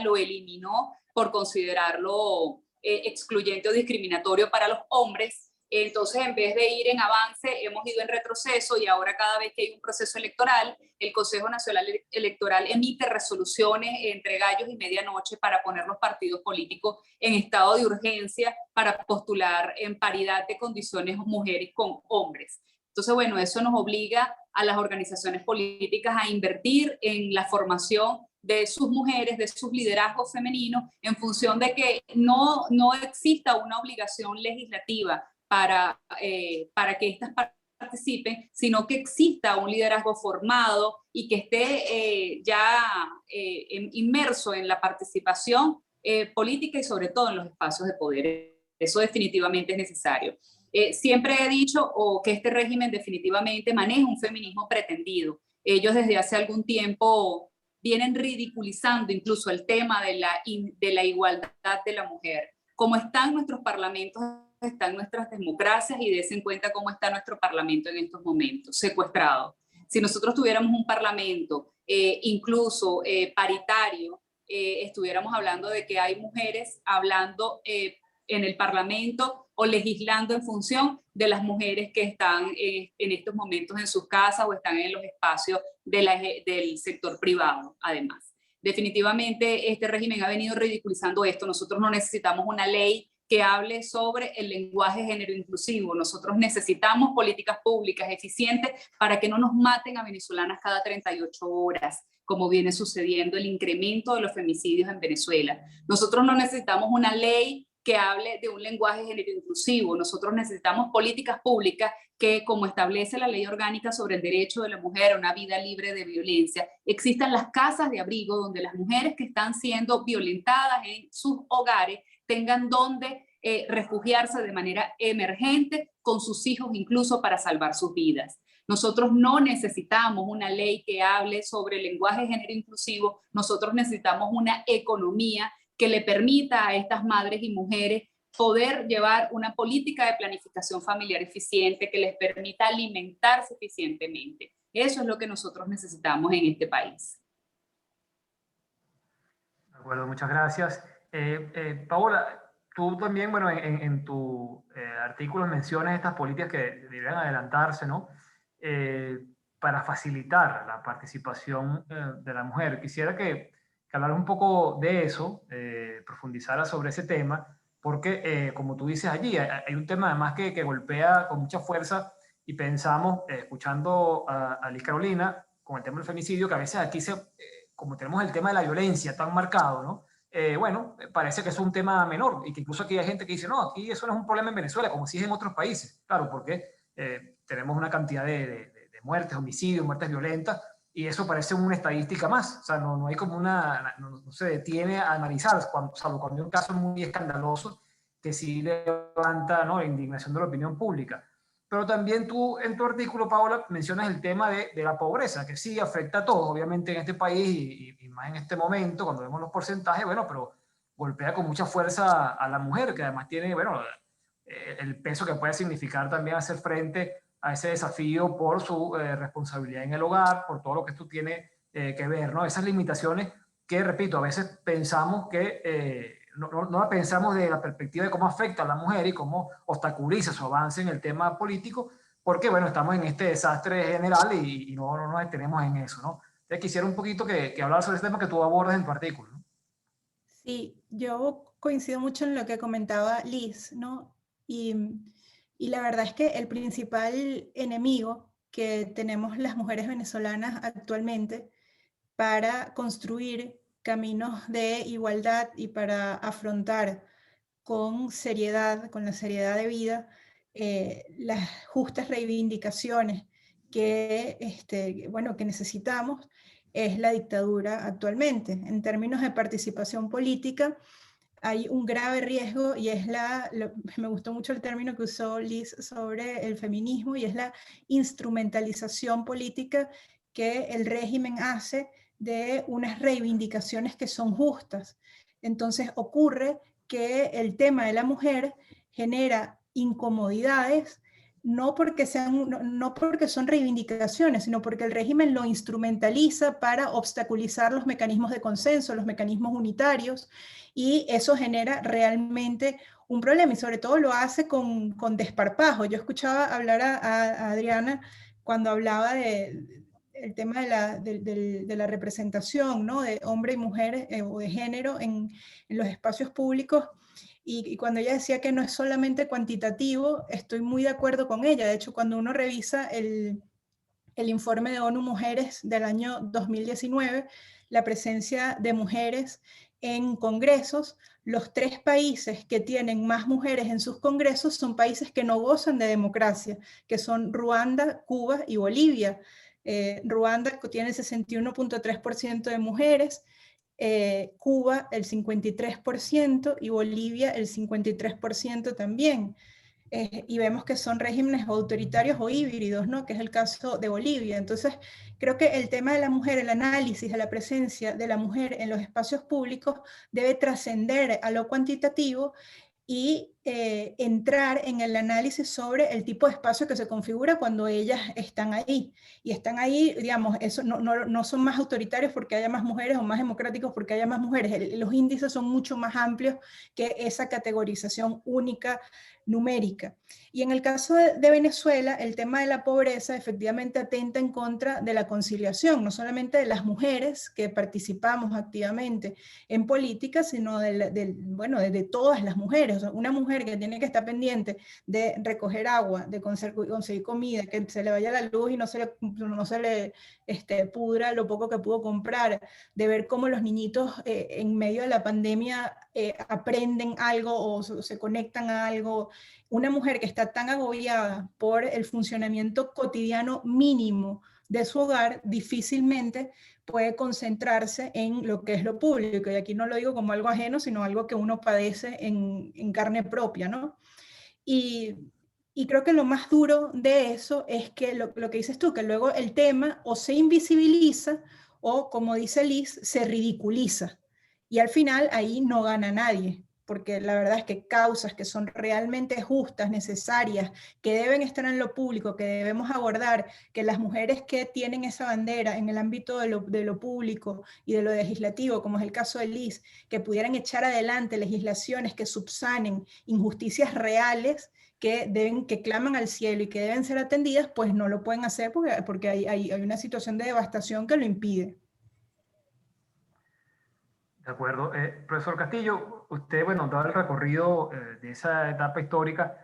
Speaker 3: lo eliminó por considerarlo excluyente o discriminatorio para los hombres. Entonces, en vez de ir en avance, hemos ido en retroceso, y ahora cada vez que hay un proceso electoral, el Consejo Nacional Electoral emite resoluciones entre gallos y medianoche para poner los partidos políticos en estado de urgencia para postular en paridad de condiciones mujeres con hombres. Entonces, bueno, eso nos obliga a las organizaciones políticas a invertir en la formación de sus mujeres, de sus liderazgos femeninos, en función de que no exista una obligación legislativa para que éstas participen, sino que exista un liderazgo formado y que esté inmerso en la participación política y sobre todo en los espacios de poder. Eso definitivamente es necesario. Siempre he dicho que este régimen definitivamente maneja un feminismo pretendido. Ellos desde hace algún tiempo vienen ridiculizando incluso el tema de la igualdad de la mujer. Como están nuestros parlamentos, están nuestras democracias, y desen cuenta cómo está nuestro parlamento en estos momentos, secuestrado. Si nosotros tuviéramos un parlamento incluso paritario, estuviéramos hablando de que hay mujeres hablando en el parlamento o legislando en función de las mujeres que están en estos momentos en sus casas o están en los espacios del sector privado, además. Definitivamente este régimen ha venido ridiculizando esto. Nosotros no necesitamos una ley que hable sobre el lenguaje género inclusivo. Nosotros necesitamos políticas públicas eficientes para que no nos maten a venezolanas cada 38 horas, como viene sucediendo el incremento de los femicidios en Venezuela. Nosotros no necesitamos una ley que hable de un lenguaje género inclusivo. Nosotros necesitamos políticas públicas que, como establece la Ley Orgánica sobre el Derecho de la Mujer a una Vida Libre de Violencia, existan las casas de abrigo donde las mujeres que están siendo violentadas en sus hogares tengan donde refugiarse de manera emergente con sus hijos, incluso para salvar sus vidas. Nosotros no necesitamos una ley que hable sobre el lenguaje género inclusivo. Nosotros necesitamos una economía que le permita a estas madres y mujeres poder llevar una política de planificación familiar eficiente que les permita alimentarse eficientemente. Eso es lo que nosotros necesitamos en este país.
Speaker 1: De acuerdo, muchas gracias. Paola, tú también, bueno, en tu artículo mencionas estas políticas que deberían adelantarse, ¿no? Para facilitar la participación de la mujer. Quisiera que hablar un poco de eso, profundizara sobre ese tema, porque como tú dices allí, hay un tema además que golpea con mucha fuerza, y pensamos, escuchando a Liz Carolina, con el tema del femicidio, que a veces aquí como tenemos el tema de la violencia tan marcado, ¿no? Bueno, parece que es un tema menor, y que incluso aquí hay gente que dice, no, aquí eso no es un problema en Venezuela, como si es en otros países. Claro, porque tenemos una cantidad de muertes, homicidios, muertes violentas, y eso parece una estadística más. O sea, no hay como no se detiene a analizar, salvo cuando hay un caso muy escandaloso que sí levanta, ¿no?, la indignación de la opinión pública. Pero también tú en tu artículo, Paola, mencionas el tema de la pobreza, que sí afecta a todos, obviamente, en este país y más en este momento, cuando vemos los porcentajes, bueno, pero golpea con mucha fuerza a la mujer, que además tiene, bueno, el peso que puede significar también hacer frente a ese desafío por su responsabilidad en el hogar, por todo lo que esto tiene que ver, ¿no? Esas limitaciones que, repito, a veces pensamos que no la pensamos de la perspectiva de cómo afecta a la mujer y cómo obstaculiza su avance en el tema político, porque bueno, estamos en este desastre general y no nos detenemos en eso, ¿no? Entonces quisiera un poquito que hablar sobre este tema que tú abordas en tu artículo, ¿no?
Speaker 2: Sí, yo coincido mucho en lo que comentaba Liz, ¿no? Y, y la verdad es que el principal enemigo que tenemos las mujeres venezolanas actualmente para construir caminos de igualdad y para afrontar con seriedad, con la seriedad de vida, las justas reivindicaciones bueno, que necesitamos, es la dictadura actualmente. En términos de participación política, hay un grave riesgo y es me gustó mucho el término que usó Liz sobre el feminismo, y es la instrumentalización política que el régimen hace de unas reivindicaciones que son justas. Entonces ocurre que el tema de la mujer genera incomodidades, no porque son reivindicaciones, sino porque el régimen lo instrumentaliza para obstaculizar los mecanismos de consenso, los mecanismos unitarios, y eso genera realmente un problema, y sobre todo lo hace con desparpajo. Yo escuchaba hablar a Adriana cuando hablaba el tema de la representación, ¿no? De hombre y mujer o de género en los espacios públicos, y cuando ella decía que no es solamente cuantitativo, estoy muy de acuerdo con ella. De hecho, cuando uno revisa el informe de ONU Mujeres del año 2019, la presencia de mujeres en congresos, los 3 países que tienen más mujeres en sus congresos son países que no gozan de democracia, que son Ruanda, Cuba y Bolivia. Ruanda tiene el 61.3% de mujeres, Cuba el 53% y Bolivia el 53% también. Y vemos que son regímenes autoritarios o híbridos, ¿no? Que es el caso de Bolivia. Entonces, creo que el tema de la mujer, el análisis de la presencia de la mujer en los espacios públicos debe trascender a lo cuantitativo y entrar en el análisis sobre el tipo de espacio que se configura cuando ellas están ahí. Y están ahí, digamos, eso no son más autoritarios porque haya más mujeres o más democráticos porque haya más mujeres. Los índices son mucho más amplios que esa categorización única numérica. Y en el caso de Venezuela, el tema de la pobreza efectivamente atenta en contra de la conciliación, no solamente de las mujeres que participamos activamente en política, sino de todas las mujeres. O sea, una mujer que tiene que estar pendiente de recoger agua, de conseguir comida, que se le vaya la luz y no se le pudra lo poco que pudo comprar, de ver cómo los niñitos en medio de la pandemia aprenden algo o se conectan a algo. Una mujer que está tan agobiada por el funcionamiento cotidiano mínimo de su hogar, difícilmente puede concentrarse en lo que es lo público. Y aquí no lo digo como algo ajeno, sino algo que uno padece en carne propia, ¿no? Y, y creo que lo más duro de eso es que lo que dices tú, que luego el tema o se invisibiliza o, como dice Liz, se ridiculiza. Y al final ahí no gana nadie, porque la verdad es que causas que son realmente justas, necesarias, que deben estar en lo público, que debemos abordar, que las mujeres que tienen esa bandera en el ámbito de lo público y de lo legislativo, como es el caso de Liz, que pudieran echar adelante legislaciones que subsanen injusticias reales, que claman al cielo y que deben ser atendidas, pues no lo pueden hacer porque hay una situación de devastación que lo impide.
Speaker 1: De acuerdo. Profesor Castillo, usted, bueno, dado el recorrido de esa etapa histórica,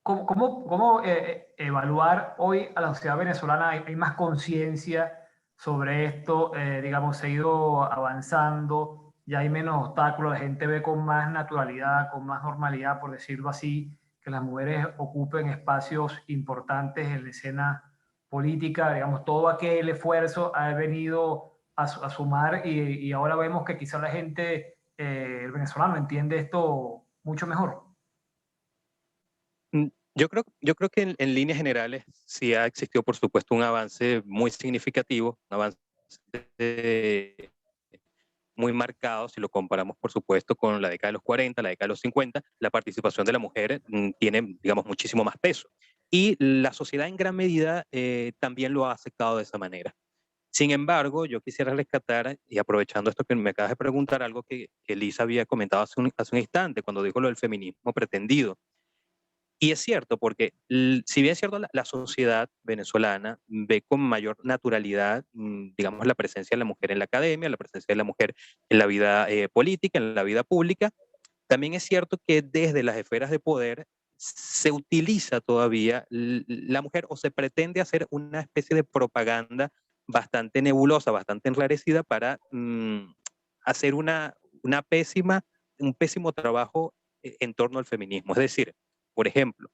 Speaker 1: ¿cómo evaluar hoy a la sociedad venezolana? ¿Hay más conciencia sobre esto? Digamos, se ha ido avanzando, ya hay menos obstáculos, la gente ve con más naturalidad, con más normalidad, por decirlo así, que las mujeres ocupen espacios importantes en la escena política. Digamos, todo aquel esfuerzo ha venido a sumar y ahora vemos que quizá la gente, el venezolano, entiende esto mucho mejor.
Speaker 5: Yo creo que en líneas generales sí ha existido, por supuesto, un avance muy significativo, un avance muy marcado si lo comparamos, por supuesto, con la década de los 40, la década de los 50. La participación de la mujer tiene, digamos, muchísimo más peso. Y la sociedad en gran medida también lo ha aceptado de esa manera. Sin embargo, yo quisiera rescatar, y aprovechando esto que me acabas de preguntar, algo que Lisa había comentado hace un instante, cuando dijo lo del feminismo pretendido. Y es cierto, porque si bien es cierto, la sociedad venezolana ve con mayor naturalidad, digamos, la presencia de la mujer en la academia, la presencia de la mujer en la vida política, en la vida pública, también es cierto que desde las esferas de poder se utiliza todavía la mujer o se pretende hacer una especie de propaganda bastante nebulosa, bastante enrarecida para hacer un pésimo trabajo en torno al feminismo. Es decir, por ejemplo,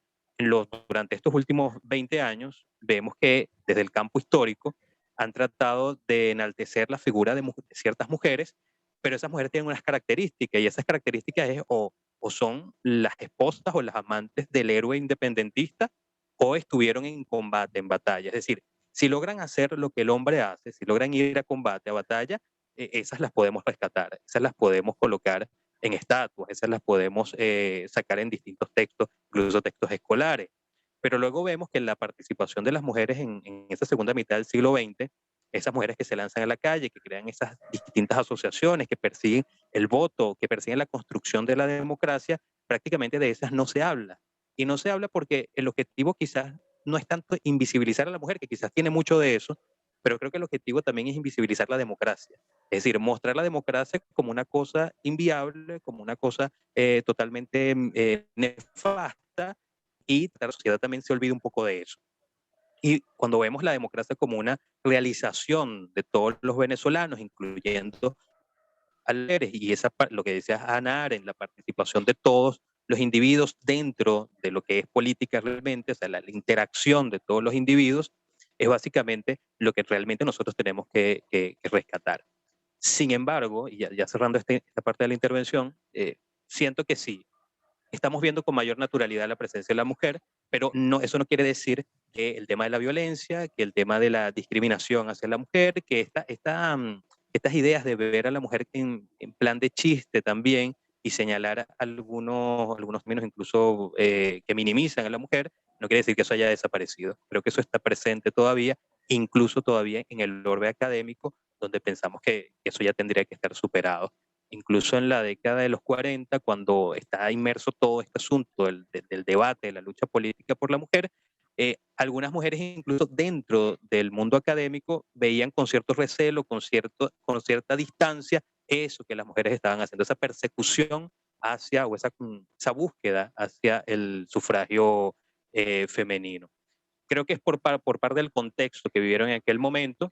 Speaker 5: durante estos últimos 20 años vemos que desde el campo histórico han tratado de enaltecer la figura de ciertas mujeres, pero esas mujeres tienen unas características y esas características es o son las esposas o las amantes del héroe independentista o estuvieron en combate, en batalla. Es decir, si logran hacer lo que el hombre hace, si logran ir a combate, a batalla, esas las podemos rescatar, esas las podemos colocar en estatuas, esas las podemos sacar en distintos textos, incluso textos escolares. Pero luego vemos que la participación de las mujeres en esa segunda mitad del siglo XX, esas mujeres que se lanzan a la calle, que crean esas distintas asociaciones, que persiguen el voto, que persiguen la construcción de la democracia, prácticamente de esas no se habla. Y no se habla porque el objetivo quizás no es tanto invisibilizar a la mujer, que quizás tiene mucho de eso, pero creo que el objetivo también es invisibilizar la democracia. Es decir, mostrar la democracia como una cosa inviable, como una cosa totalmente nefasta, y la sociedad también se olvida un poco de eso. Y cuando vemos la democracia como una realización de todos los venezolanos, incluyendo a las mujeres, y lo que decías Ana Arendt, la participación de todos los individuos dentro de lo que es política realmente, o sea, la interacción de todos los individuos, es básicamente lo que realmente nosotros tenemos que rescatar. Sin embargo, y ya cerrando esta parte de la intervención, siento que sí, estamos viendo con mayor naturalidad la presencia de la mujer, pero eso no quiere decir que el tema de la violencia, que el tema de la discriminación hacia la mujer, que estas ideas de ver a la mujer en plan de chiste también y señalar a algunos términos incluso que minimizan a la mujer, no quiere decir que eso haya desaparecido. Creo que eso está presente todavía, incluso todavía en el orbe académico, donde pensamos que eso ya tendría que estar superado. Incluso en la década de los 40, cuando está inmerso todo este asunto del debate, de la lucha política por la mujer, algunas mujeres incluso dentro del mundo académico veían con cierto recelo, con cierta distancia, eso que las mujeres estaban haciendo, esa persecución hacia, o esa búsqueda hacia el sufragio femenino. Creo que es por parte del contexto que vivieron en aquel momento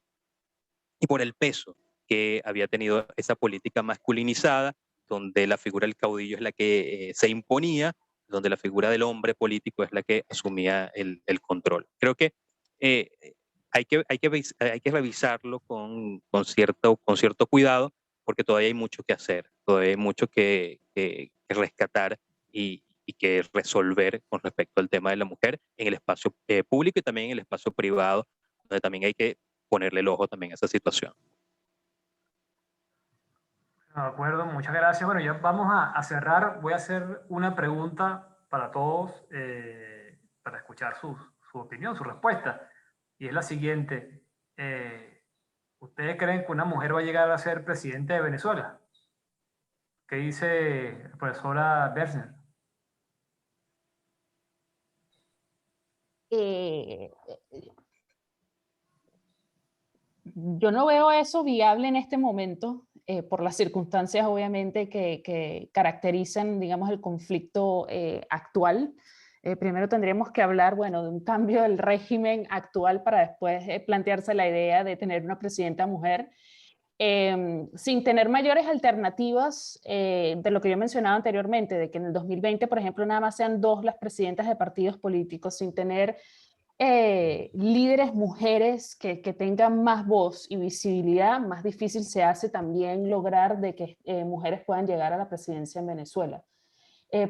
Speaker 5: y por el peso que había tenido esa política masculinizada, donde la figura del caudillo es la que se imponía, donde la figura del hombre político es la que asumía el control. Creo que eh, hay que revisarlo con cierto cuidado, porque todavía hay mucho que hacer, todavía hay mucho que rescatar y que resolver con respecto al tema de la mujer en el espacio público y también en el espacio privado, donde también hay que ponerle el ojo también a esa situación.
Speaker 1: De acuerdo, muchas gracias. Bueno, ya vamos a cerrar. Voy a hacer una pregunta para todos, para escuchar su opinión, su respuesta. Y es la siguiente. ¿Ustedes creen que una mujer va a llegar a ser presidente de Venezuela? ¿Qué dice la profesora Bersner?
Speaker 4: Yo no veo eso viable en este momento, por las circunstancias obviamente que caracterizan, digamos, el conflicto actual. Primero tendríamos que hablar, bueno, de un cambio del régimen actual para después plantearse la idea de tener una presidenta mujer. Sin tener mayores alternativas de lo que yo mencionaba anteriormente, de que en el 2020, por ejemplo, nada más sean 2 las presidentas de partidos políticos, sin tener líderes mujeres que tengan más voz y visibilidad, más difícil se hace también lograr de que mujeres puedan llegar a la presidencia en Venezuela.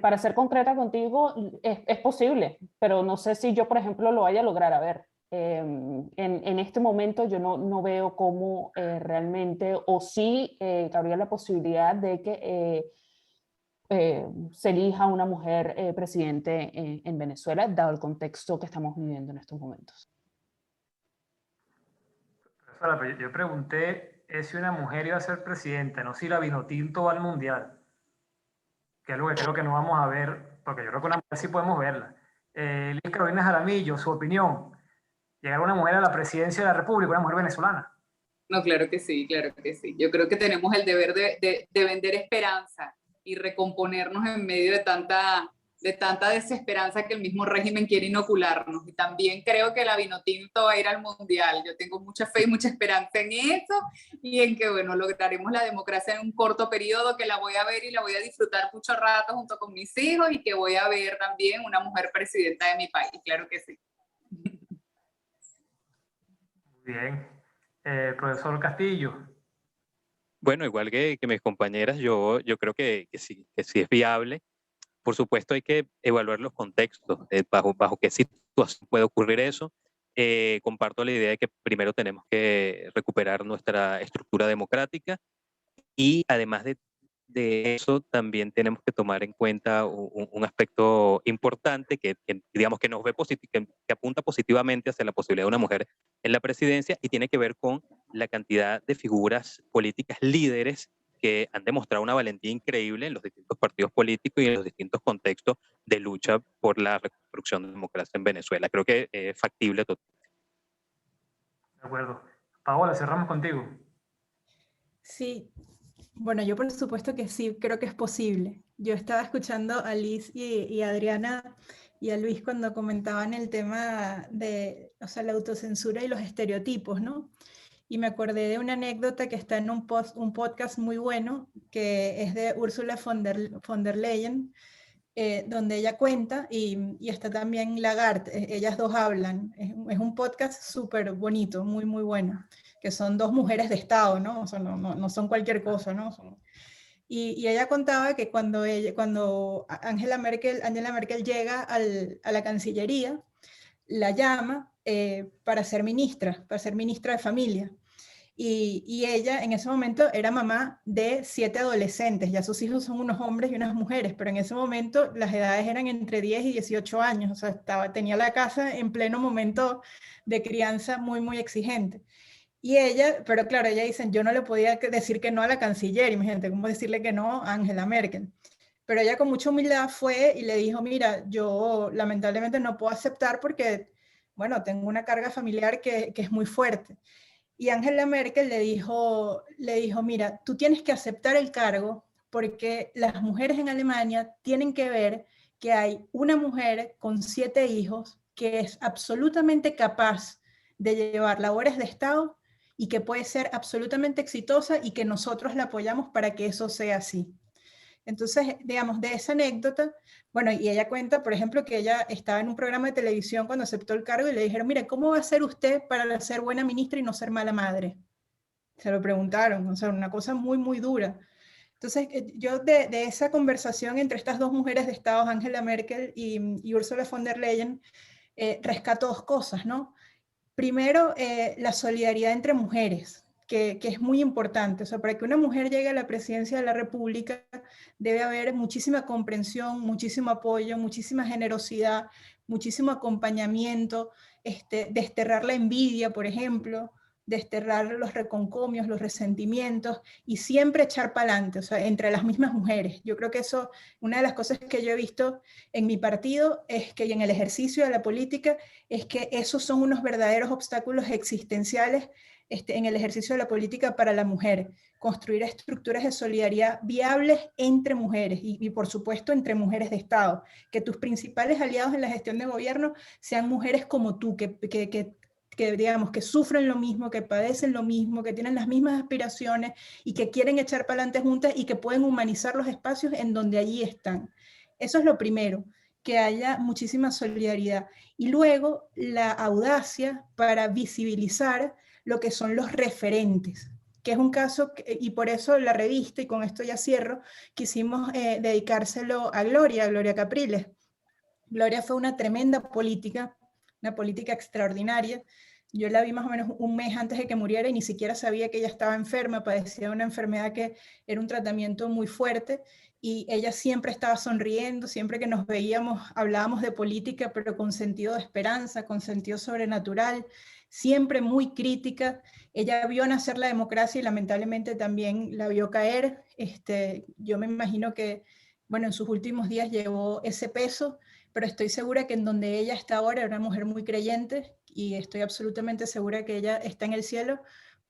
Speaker 4: Para ser concreta contigo, es posible, pero no sé si yo, por ejemplo, lo vaya a lograr. A ver, en este momento yo no veo cómo realmente, o sí cabría la posibilidad de que se elija una mujer presidente en Venezuela, dado el contexto que estamos viviendo en estos momentos.
Speaker 1: Profesora, pero yo pregunté si una mujer iba a ser presidenta, no si la Vinotinto va al Mundial, que es lo que creo que no vamos a ver, porque yo creo que una mujer sí podemos verla. Liz Carolina Jaramillo, su opinión, llegar una mujer a la presidencia de la República, una mujer venezolana.
Speaker 3: No, claro que sí, claro que sí. Yo creo que tenemos el deber de vender esperanza y recomponernos en medio de tanta desesperanza que el mismo régimen quiere inocularnos. Y también creo que la Vinotinto va a ir al Mundial. Yo tengo mucha fe y mucha esperanza en eso y en que, bueno, lograremos la democracia en un corto periodo, que la voy a ver y la voy a disfrutar mucho rato junto con mis hijos, y que voy a ver también una mujer presidenta de mi país. Claro que sí.
Speaker 1: Muy bien. Profesor Castillo.
Speaker 5: Bueno, igual que mis compañeras, yo creo que sí es viable. Por supuesto, hay que evaluar los contextos, bajo qué situación puede ocurrir eso. Comparto la idea de que primero tenemos que recuperar nuestra estructura democrática, y además de eso también tenemos que tomar en cuenta un aspecto importante que digamos que nos ve que apunta positivamente hacia la posibilidad de una mujer en la presidencia, y tiene que ver con la cantidad de figuras políticas líderes que han demostrado una valentía increíble en los distintos partidos políticos y en los distintos contextos de lucha por la reconstrucción de la democracia en Venezuela. Creo que es factible totalmente.
Speaker 1: De acuerdo. Paola, cerramos contigo.
Speaker 2: Sí, bueno, yo por supuesto que sí, creo que es posible. Yo estaba escuchando a Liz y a Adriana y a Luis cuando comentaban el tema de, o sea, la autocensura y los estereotipos, ¿no? Y me acordé de una anécdota que está en un podcast muy bueno, que es de Ursula von der Leyen, donde ella cuenta, y está también Lagarde, ellas dos hablan. Es un podcast súper bonito, muy, muy bueno, que son dos mujeres de Estado, ¿no? O sea, no son cualquier cosa, ¿no? Y ella contaba que cuando Angela Merkel llega a la Cancillería, la llama para ser ministra de familia. Y ella en ese momento era mamá de 7 adolescentes, ya sus hijos son unos hombres y unas mujeres, pero en ese momento las edades eran entre 10 y 18 años, o sea, tenía la casa en pleno momento de crianza muy, muy exigente. Y ella, pero claro, ella dice, yo no le podía decir que no a la canciller, imagínate, ¿cómo decirle que no a Angela Merkel? Pero ella con mucha humildad fue y le dijo, mira, yo lamentablemente no puedo aceptar porque, bueno, tengo una carga familiar que es muy fuerte. Y Angela Merkel le dijo, mira, tú tienes que aceptar el cargo porque las mujeres en Alemania tienen que ver que hay una mujer con 7 hijos que es absolutamente capaz de llevar labores de Estado y que puede ser absolutamente exitosa, y que nosotros la apoyamos para que eso sea así. Entonces, digamos, de esa anécdota, bueno, y ella cuenta, por ejemplo, que ella estaba en un programa de televisión cuando aceptó el cargo y le dijeron, mire, ¿cómo va a ser usted para ser buena ministra y no ser mala madre? Se lo preguntaron, o sea, una cosa muy, muy dura. Entonces, yo de esa conversación entre estas dos mujeres de Estado, Angela Merkel y Ursula von der Leyen, rescato 2 cosas, ¿no? Primero, la solidaridad entre mujeres, que es muy importante. O sea, para que una mujer llegue a la presidencia de la República debe haber muchísima comprensión, muchísimo apoyo, muchísima generosidad, muchísimo acompañamiento, desterrar la envidia, por ejemplo, desterrar los reconcomios, los resentimientos, y siempre echar para adelante, o sea, entre las mismas mujeres. Yo creo que eso, una de las cosas que yo he visto en mi partido es que en el ejercicio de la política, es que esos son unos verdaderos obstáculos existenciales en el ejercicio de la política para la mujer. Construir estructuras de solidaridad viables entre mujeres y por supuesto entre mujeres de Estado. Que tus principales aliados en la gestión de gobierno sean mujeres como tú, que digamos, que sufren lo mismo, que padecen lo mismo, que tienen las mismas aspiraciones y que quieren echar para adelante juntas y que pueden humanizar los espacios en donde allí están. Eso es lo primero, que haya muchísima solidaridad. Y luego la audacia para visibilizar lo que son los referentes, que es un caso, y por eso la revista, y con esto ya cierro, quisimos dedicárselo a Gloria Capriles. Gloria fue una tremenda política, una política extraordinaria. Yo la vi más o menos un mes antes de que muriera y ni siquiera sabía que ella estaba enferma, padecía una enfermedad que era un tratamiento muy fuerte, y ella siempre estaba sonriendo, siempre que nos veíamos hablábamos de política, pero con sentido de esperanza, con sentido sobrenatural, siempre muy crítica, ella vio nacer la democracia y lamentablemente también la vio caer. Yo me imagino que, bueno, en sus últimos días llevó ese peso, pero estoy segura que en donde ella está ahora era una mujer muy creyente y estoy absolutamente segura que ella está en el cielo,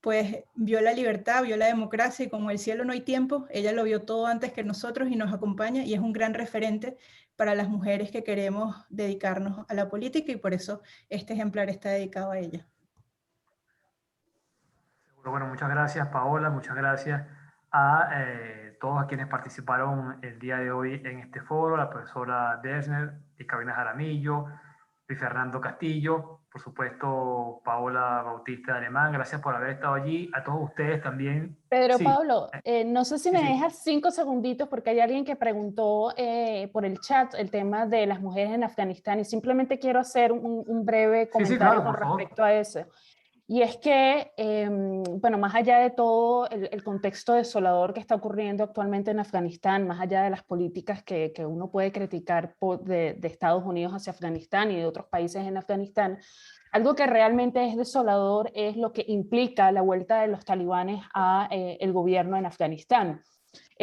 Speaker 2: pues vio la libertad, vio la democracia y como el cielo no hay tiempo, ella lo vio todo antes que nosotros y nos acompaña y es un gran referente para las mujeres que queremos dedicarnos a la política y por eso este ejemplar está dedicado a ella.
Speaker 1: Bueno, muchas gracias Paola, muchas gracias a todos a quienes participaron el día de hoy en este foro, la profesora Dessner y Carolina Jaramillo, Luis Fernando Castillo, por supuesto Paola Bautista de Alemán, gracias por haber estado allí, a todos ustedes también.
Speaker 4: Pedro
Speaker 1: Sí.
Speaker 4: Pablo, no sé si me dejas 5 segunditos porque hay alguien que preguntó por el chat el tema de las mujeres en Afganistán y simplemente quiero hacer un breve comentario
Speaker 1: claro,
Speaker 4: con respecto a eso. Y es que, bueno, más allá de todo el contexto desolador que está ocurriendo actualmente en Afganistán, más allá de las políticas que uno puede criticar de Estados Unidos hacia Afganistán y de otros países en Afganistán, algo que realmente es desolador es lo que implica la vuelta de los talibanes a el gobierno en Afganistán.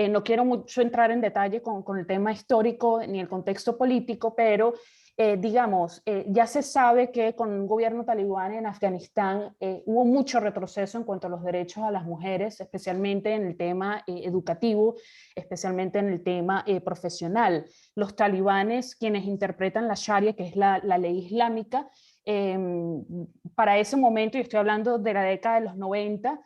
Speaker 4: No quiero mucho entrar en detalle con el tema histórico ni el contexto político, pero digamos, ya se sabe que con un gobierno talibán en Afganistán hubo mucho retroceso en cuanto a los derechos a las mujeres, especialmente en el tema educativo, especialmente en el tema profesional. Los talibanes, quienes interpretan la Sharia, que es la ley islámica, para ese momento, y estoy hablando de la década de los 90,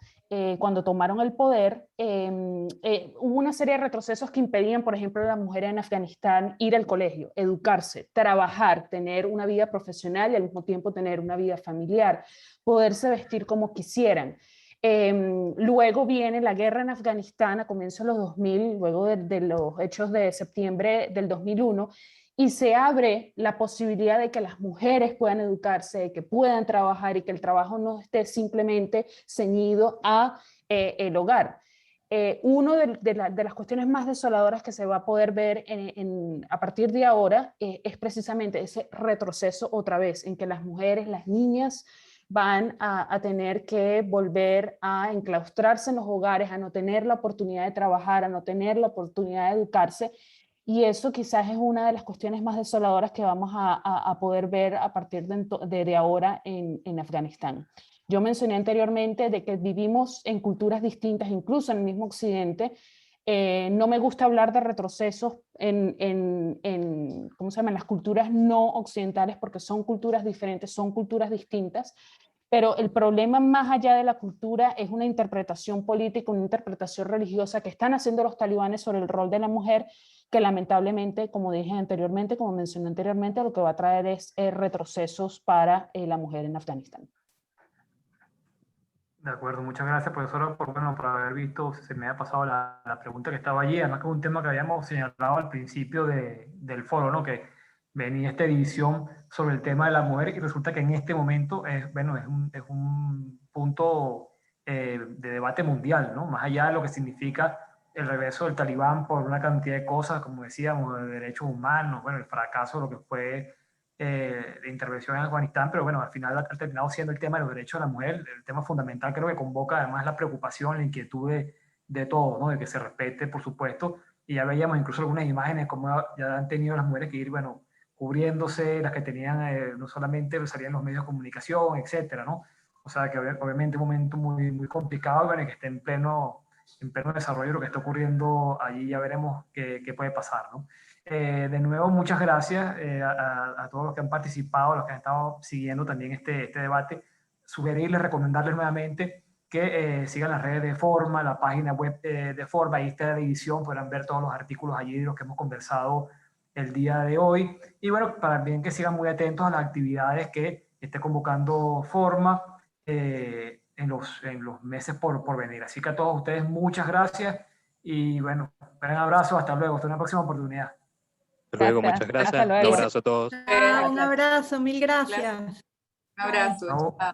Speaker 4: cuando tomaron el poder, hubo una serie de retrocesos que impedían, por ejemplo, a las mujeres en Afganistán ir al colegio, educarse, trabajar, tener una vida profesional y al mismo tiempo tener una vida familiar, poderse vestir como quisieran. Luego viene la guerra en Afganistán a comienzos de los 2000, luego de los hechos de septiembre del 2001, y se abre la posibilidad de que las mujeres puedan educarse, de que puedan trabajar y que el trabajo no esté simplemente ceñido a el hogar. Una de las cuestiones más desoladoras que se va a poder ver a partir de ahora es precisamente ese retroceso otra vez, en que las mujeres, las niñas, van a tener que volver a enclaustrarse en los hogares, a no tener la oportunidad de trabajar, a no tener la oportunidad de educarse. Y eso quizás es una de las cuestiones más desoladoras que vamos a poder ver a partir de ahora en Afganistán. Yo mencioné anteriormente de que vivimos en culturas distintas, incluso en el mismo Occidente. No me gusta hablar de retrocesos ¿cómo se llama? En las culturas no occidentales porque son culturas diferentes, son culturas distintas. Pero el problema más allá de la cultura es una interpretación política, una interpretación religiosa que están haciendo los talibanes sobre el rol de la mujer, que lamentablemente, como dije anteriormente, como mencioné anteriormente, lo que va a traer es retrocesos para la mujer en Afganistán.
Speaker 1: De acuerdo, muchas gracias profesora por haber visto, se me ha pasado la pregunta que estaba allí, además que es un tema que habíamos señalado al principio del foro, ¿no? Que venía esta división sobre el tema de la mujer y resulta que en este momento es un punto de debate mundial, ¿no? Más allá de lo que significa el regreso del talibán por una cantidad de cosas, como decíamos, de derechos humanos, bueno, el fracaso de lo que fue de intervención en Afganistán, pero bueno, al final ha terminado siendo el tema de los derechos de la mujer, el tema fundamental, creo que convoca además la preocupación, la inquietud de todos, ¿no? De que se respete, por supuesto, y ya veíamos incluso algunas imágenes como ya han tenido las mujeres que ir, bueno, cubriéndose, las que tenían, no solamente salían los medios de comunicación, etcétera, ¿no? O sea, que obviamente un momento muy, muy complicado, bueno, que esté en pleno desarrollo lo que está ocurriendo allí, ya veremos qué puede pasar, ¿no? De nuevo, muchas gracias a todos los que han participado, a los que han estado siguiendo también este debate. Sugerirles, recomendarles nuevamente que sigan las redes de Forma, la página web de Forma, ahí está la edición, podrán ver todos los artículos allí de los que hemos conversado el día de hoy. Y bueno, para bien que sigan muy atentos a las actividades que esté convocando Forma en los meses por venir. Así que a todos ustedes, muchas gracias y bueno, un gran abrazo, hasta luego, hasta una próxima oportunidad.
Speaker 5: Hasta luego, muchas gracias. Un abrazo a todos.
Speaker 2: Un abrazo, mil gracias.
Speaker 3: Un abrazo.
Speaker 1: Chao.